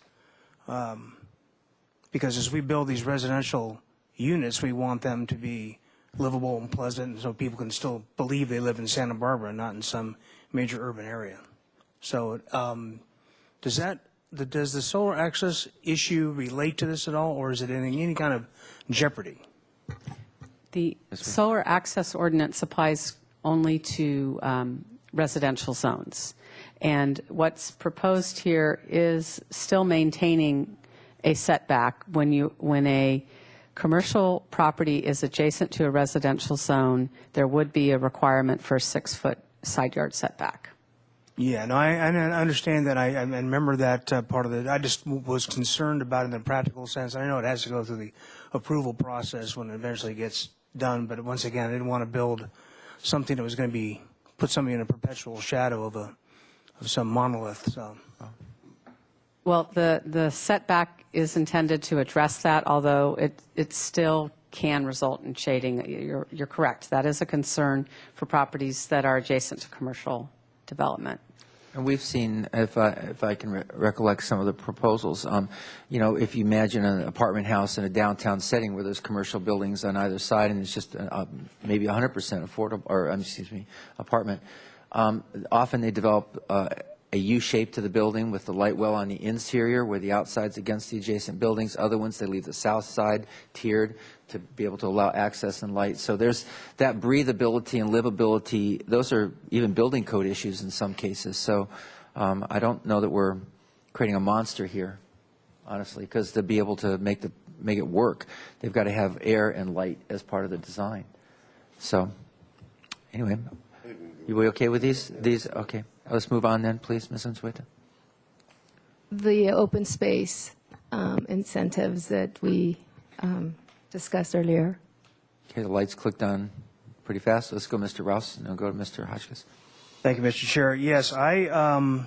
because as we build these residential units, we want them to be livable and pleasant, so people can still believe they live in Santa Barbara and not in some major urban area. So does the solar access issue relate to this at all, or is it in any kind of jeopardy? The solar access ordinance applies only to residential zones. And what's proposed here is still maintaining a setback when a commercial property is adjacent to a residential zone. There would be a requirement for a 6-foot side yard setback. Yeah, no, I understand that. I remember that part of it. I just was concerned about it in the practical sense. I know it has to go through the approval process when it eventually gets done, but once again, I didn't want to build something that was going to put somebody in a perpetual shadow of some monolith. So. Well, the setback is intended to address that, although it still can result in shading. You're correct. That is a concern for properties that are adjacent to commercial development. And we've seen, if I can recollect some of the proposals, if you imagine an apartment house in a downtown setting where there's commercial buildings on either side, and it's just maybe 100% affordable, or apartment. Often they develop a U shape to the building with the light well on the interior where the outside's against the adjacent buildings. Other ones, they leave the south side tiered to be able to allow access and light. So there's that breathability and livability. Those are even building code issues in some cases. So I don't know that we're creating a monster here, honestly, because to be able to make it work, they've got to have air and light as part of the design. So anyway, you okay with these? Okay. Let's move on then, please, Ms. Unsueta. The open space incentives that we discussed earlier. Okay, the lights clicked on pretty fast. Let's go, Mr. Rouse, and then go to Mr. Hotchkiss. Thank you, Mr. Chair. Yes, I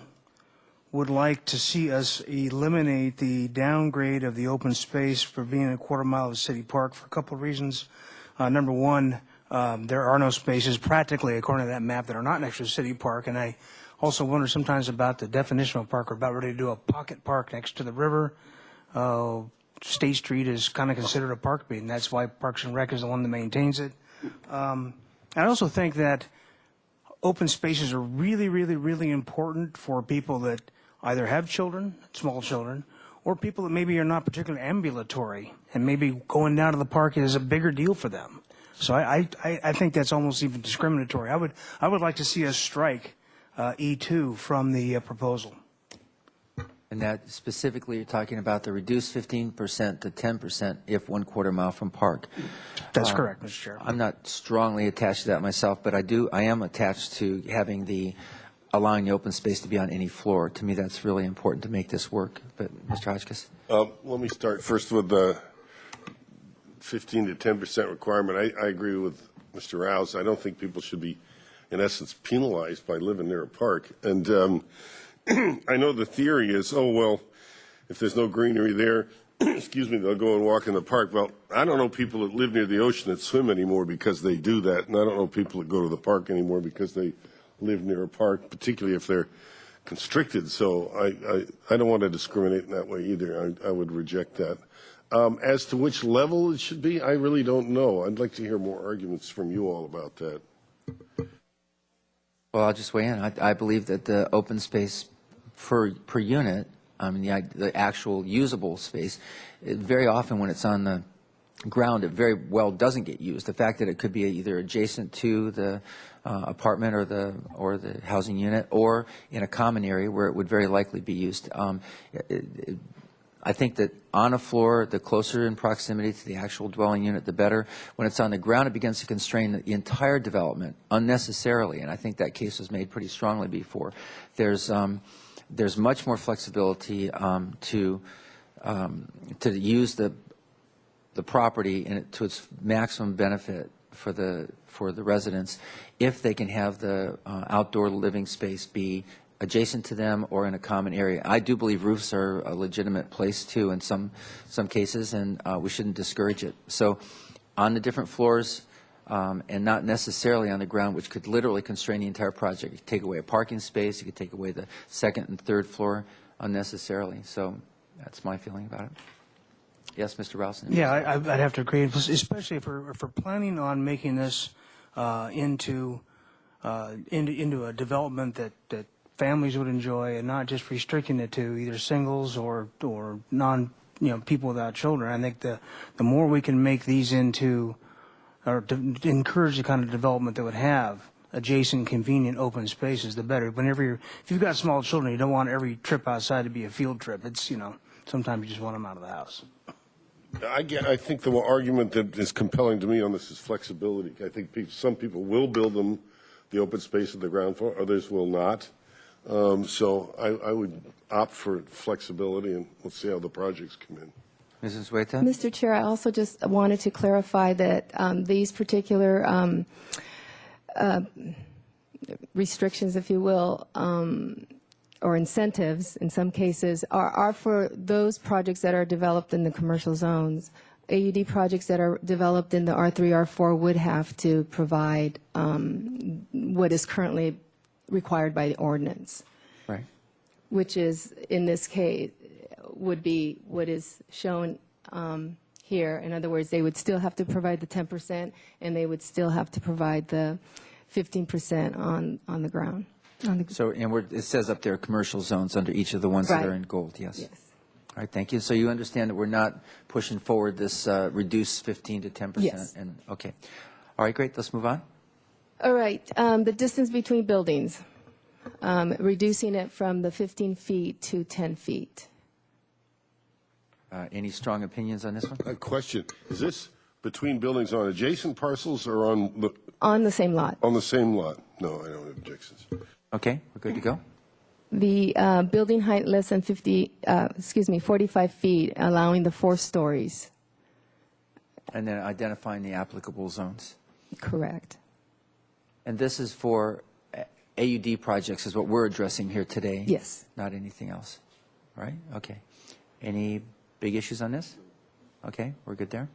would like to see us eliminate the downgrade of the open space for being a quarter mile of a city park for a couple of reasons. Number one, There are no spaces practically, according to that map, that are not next to the city park. And I also wonder sometimes about the definition of a park. We're about ready to do a pocket park next to the river. State Street is kind of considered a park, and that's why Parks and Rec is the one that maintains it. I also think that open spaces are really, really, really important for people that either have children, small children, or people that maybe are not particularly ambulatory, and maybe going down to the park is a bigger deal for them. So I think that's almost even discriminatory. I would like to see us strike E2 from the proposal. And that specifically, you're talking about the reduced 15% to 10% if 1/4 mile from park. That's correct, Mr. Chair. I'm not strongly attached to that myself, but I am attached to having allowing the open space to be on any floor. To me, that's really important to make this work. But Mr. Hotchkiss? Let me start first with the 15 to 10% requirement. I agree with Mr. Rouse. I don't think people should be, in essence, penalized by living near a park. And I know the theory is, oh, well, if there's no greenery there, excuse me, they'll go and walk in the park. Well, I don't know people that live near the ocean that swim anymore because they do that, and I don't know people that go to the park anymore because they live near a park, particularly if they're constricted. So I don't want to discriminate in that way either. I would reject that. As to which level it should be, I really don't know. I'd like to hear more arguments from you all about that. Well, I'll just weigh in. I believe that the open space per unit, I mean, the actual usable space, very often when it's on the ground, it very well doesn't get used. The fact that it could be either adjacent to the apartment or the housing unit, or in a common area where it would very likely be used. I think that on a floor, the closer in proximity to the actual dwelling unit, the better. When it's on the ground, it begins to constrain the entire development unnecessarily, and I think that case was made pretty strongly before. There's much more flexibility to use the property to its maximum benefit for the residents if they can have the outdoor living space be adjacent to them or in a common area. I do believe roofs are a legitimate place too in some cases, and we shouldn't discourage it. So on the different floors and not necessarily on the ground, which could literally constrain the entire project. You could take away a parking space, you could take away the second and third floor unnecessarily. So that's my feeling about it. Yes, Mr. Ralston? Yeah, I'd have to agree, especially if we're planning on making this into a development that families would enjoy, and not just restricting it to either singles or people without children. I think the more we can make these into, or to encourage the kind of development that would have adjacent, convenient, open spaces, the better. If you've got small children, you don't want every trip outside to be a field trip. It's sometimes you just want them out of the house. I think the argument that is compelling to me on this is flexibility. I think some people will build them, the open space at the ground floor, others will not. So I would opt for flexibility, and let's see how the projects come in. Mrs. Huerta? Mr. Chair, I also just wanted to clarify that these particular restrictions, if you will, or incentives in some cases are for those projects that are developed in the commercial zones. AUD projects that are developed in the R3, R4 would have to provide what is currently required by the ordinance. Right. Which is, in this case, would be what is shown here. In other words, they would still have to provide the 10%, and they would still have to provide the 15% on the ground. So, and it says up there commercial zones under each of the ones that are in gold, yes? Yes. All right, thank you. So you understand that we're not pushing forward this reduced 15 to 10%? Yes. And, okay. All right, great. Let's move on. All right. The distance between buildings, reducing it from the 15 feet to 10 feet. Any strong opinions on this one? A question, is this between buildings on adjacent parcels or On the same lot. on the same lot? No, I don't have objections. Okay, we're good to go. The building height less than 45 feet, allowing the 4 stories. And then identifying the applicable zones. Correct. And this is for AUD projects is what we're addressing here today? Yes. Not anything else, right? Okay. Any big issues on this? Okay, we're good there.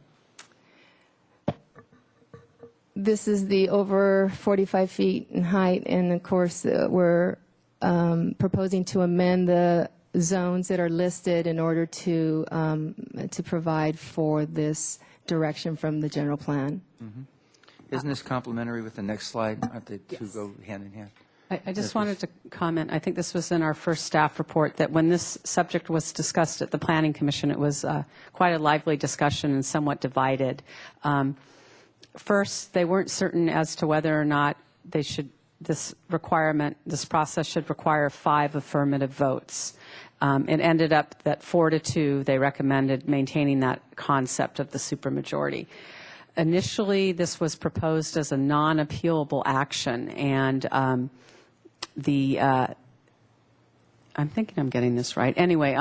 this is the over 45 feet in height, and of course, we're proposing to amend the zones that are listed in order to provide for this direction from the general plan. Isn't this complementary with the next slide? Aren't they two go hand in hand? I just wanted to comment, I think this was in our first staff report, that when this subject was discussed at the Planning Commission, it was quite a lively discussion and somewhat divided. First, they weren't certain as to whether or not they should, this process should require 5 affirmative votes. It ended up that 4-2, they recommended maintaining that concept of the supermajority. Initially, this was proposed as a non-appealable action, and I'm thinking I'm getting this right. Anyway,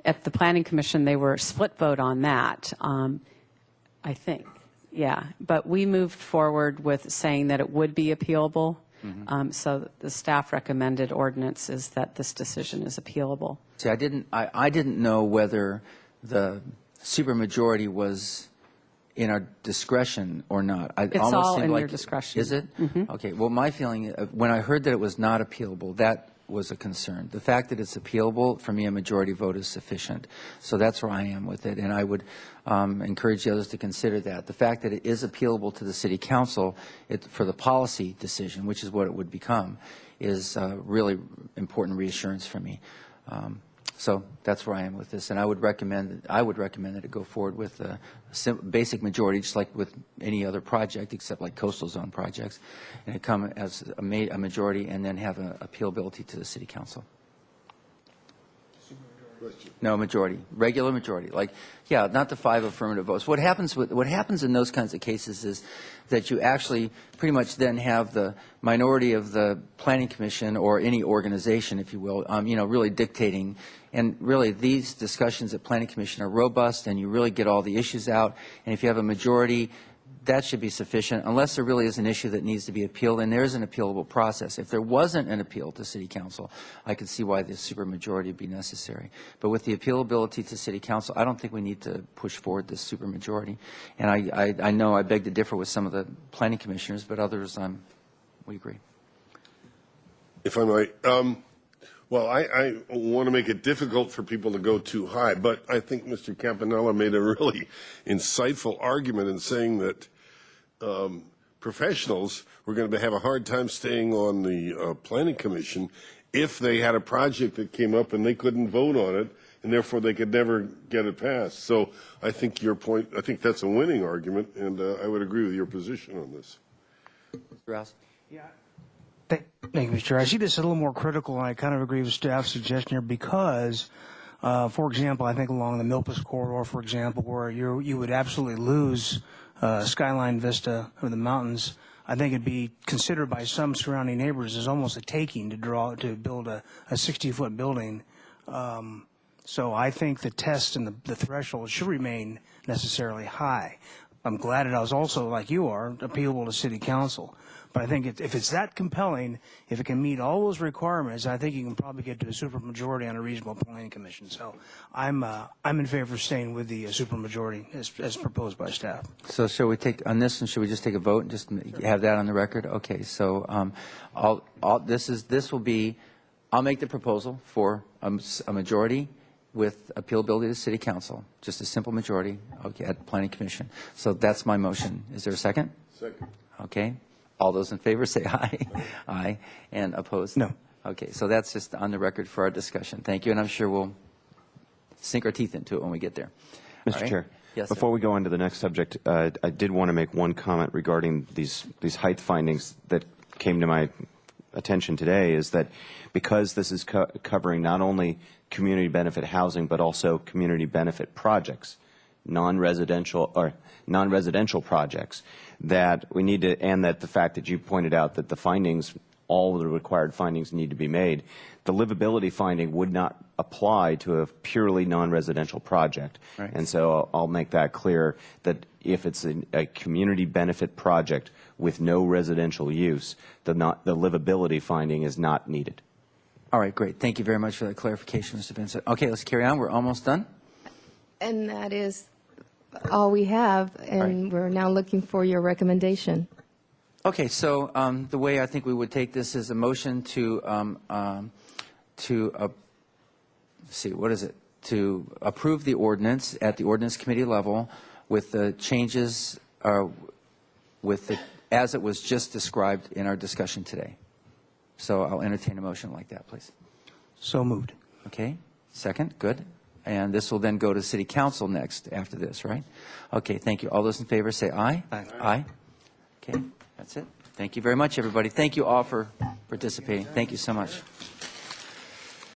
at the Planning Commission, they were split vote on that, I think. Yeah, but we moved forward with saying that it would be appealable. So the staff recommended ordinance is that this decision is appealable. See, I didn't know whether the supermajority was in our discretion or not. It's all in your discretion. Is it? Okay. Well, my feeling, when I heard that it was not appealable, that was a concern. The fact that it's appealable, for me, a majority vote is sufficient. So that's where I am with it, and I would encourage the others to consider that. The fact that it is appealable to the City Council for the policy decision, which is what it would become, is really important reassurance for me. So that's where I am with this, and I would recommend that it go forward with a basic majority, just like with any other project, except like coastal zone projects, and it come as a majority, and then have an appealability to the City Council. No, majority, regular majority. Like, yeah, not the 5 affirmative votes. What happens in those kinds of cases is that you actually pretty much then have the minority of the Planning Commission or any organization, if you will, really dictating. And really, these discussions at Planning Commission are robust, and you really get all the issues out. And if you have a majority, that should be sufficient, unless there really is an issue that needs to be appealed, and there is an appealable process. If there wasn't an appeal to City Council, I could see why the supermajority would be necessary. But with the appealability to City Council, I don't think we need to push forward this supermajority. And I know I beg to differ with some of the Planning Commissioners, but others, we agree. If I might, well, I want to make it difficult for people to go too high, but I think Mr. Campanella made a really insightful argument in saying that professionals were going to have a hard time staying on the Planning Commission if they had a project that came up and they couldn't vote on it, and therefore they could never get it passed. So I think your point, I think that's a winning argument, and I would agree with your position on this. Mr. Rouse? Yeah. Thank you, Mr. Chair. I see this a little more critical, and I kind of agree with staff's suggestion here because, for example, I think along the Milpas corridor, for example, where you would absolutely lose skyline vista of the mountains, I think it'd be considered by some surrounding neighbors as almost a taking to build a 60-foot building. So I think the test and the threshold should remain necessarily high. I'm glad it was also, like you are, appealable to City Council. But I think if it's that compelling, if it can meet all those requirements, I think you can probably get to a supermajority on a reasonable planning commission. So I'm in favor of staying with the supermajority as proposed by staff. So shall we take, on this one, should we just take a vote and just have that on the record? Okay, so this will be, I'll make the proposal for a majority with appealability to the City Council, just a simple majority, okay, at the Planning Commission. So that's my motion. Is there a second? Second. Okay. All those in favor say aye. Aye. And opposed? No. Okay, so that's just on the record for our discussion. Thank you, and I'm sure we'll sink our teeth into it when we get there. Mr. All right? Chair, yes, before sir. we go on to the next subject, I did want to make one comment regarding these height findings that came to my attention today, is that because this is covering not only community benefit housing but also community benefit projects, non-residential projects, that we need to, and that the fact that you pointed out that the findings, all of the required findings need to be made, the livability finding would not apply to a purely non-residential project. Right. And so I'll make that clear, that if it's a community benefit project with no residential use, the livability finding is not needed. All right, great. Thank you very much for that clarification, Mr. Vincent. Okay, let's carry on. We're almost done. And that is all we have, and we're now looking for your recommendation. Okay, so the way I think we would take this is a motion to see, what is it? To approve the ordinance at the ordinance committee level with the changes, as it was just described in our discussion today. So I'll entertain a motion like that, please. So moved. Okay, second, good. And this will then go to city council next after this, right? Okay, thank you. All those in favor say aye. Aye. Aye. Okay, that's it. Thank you very much, everybody. Thank you all for participating. Thank you so much.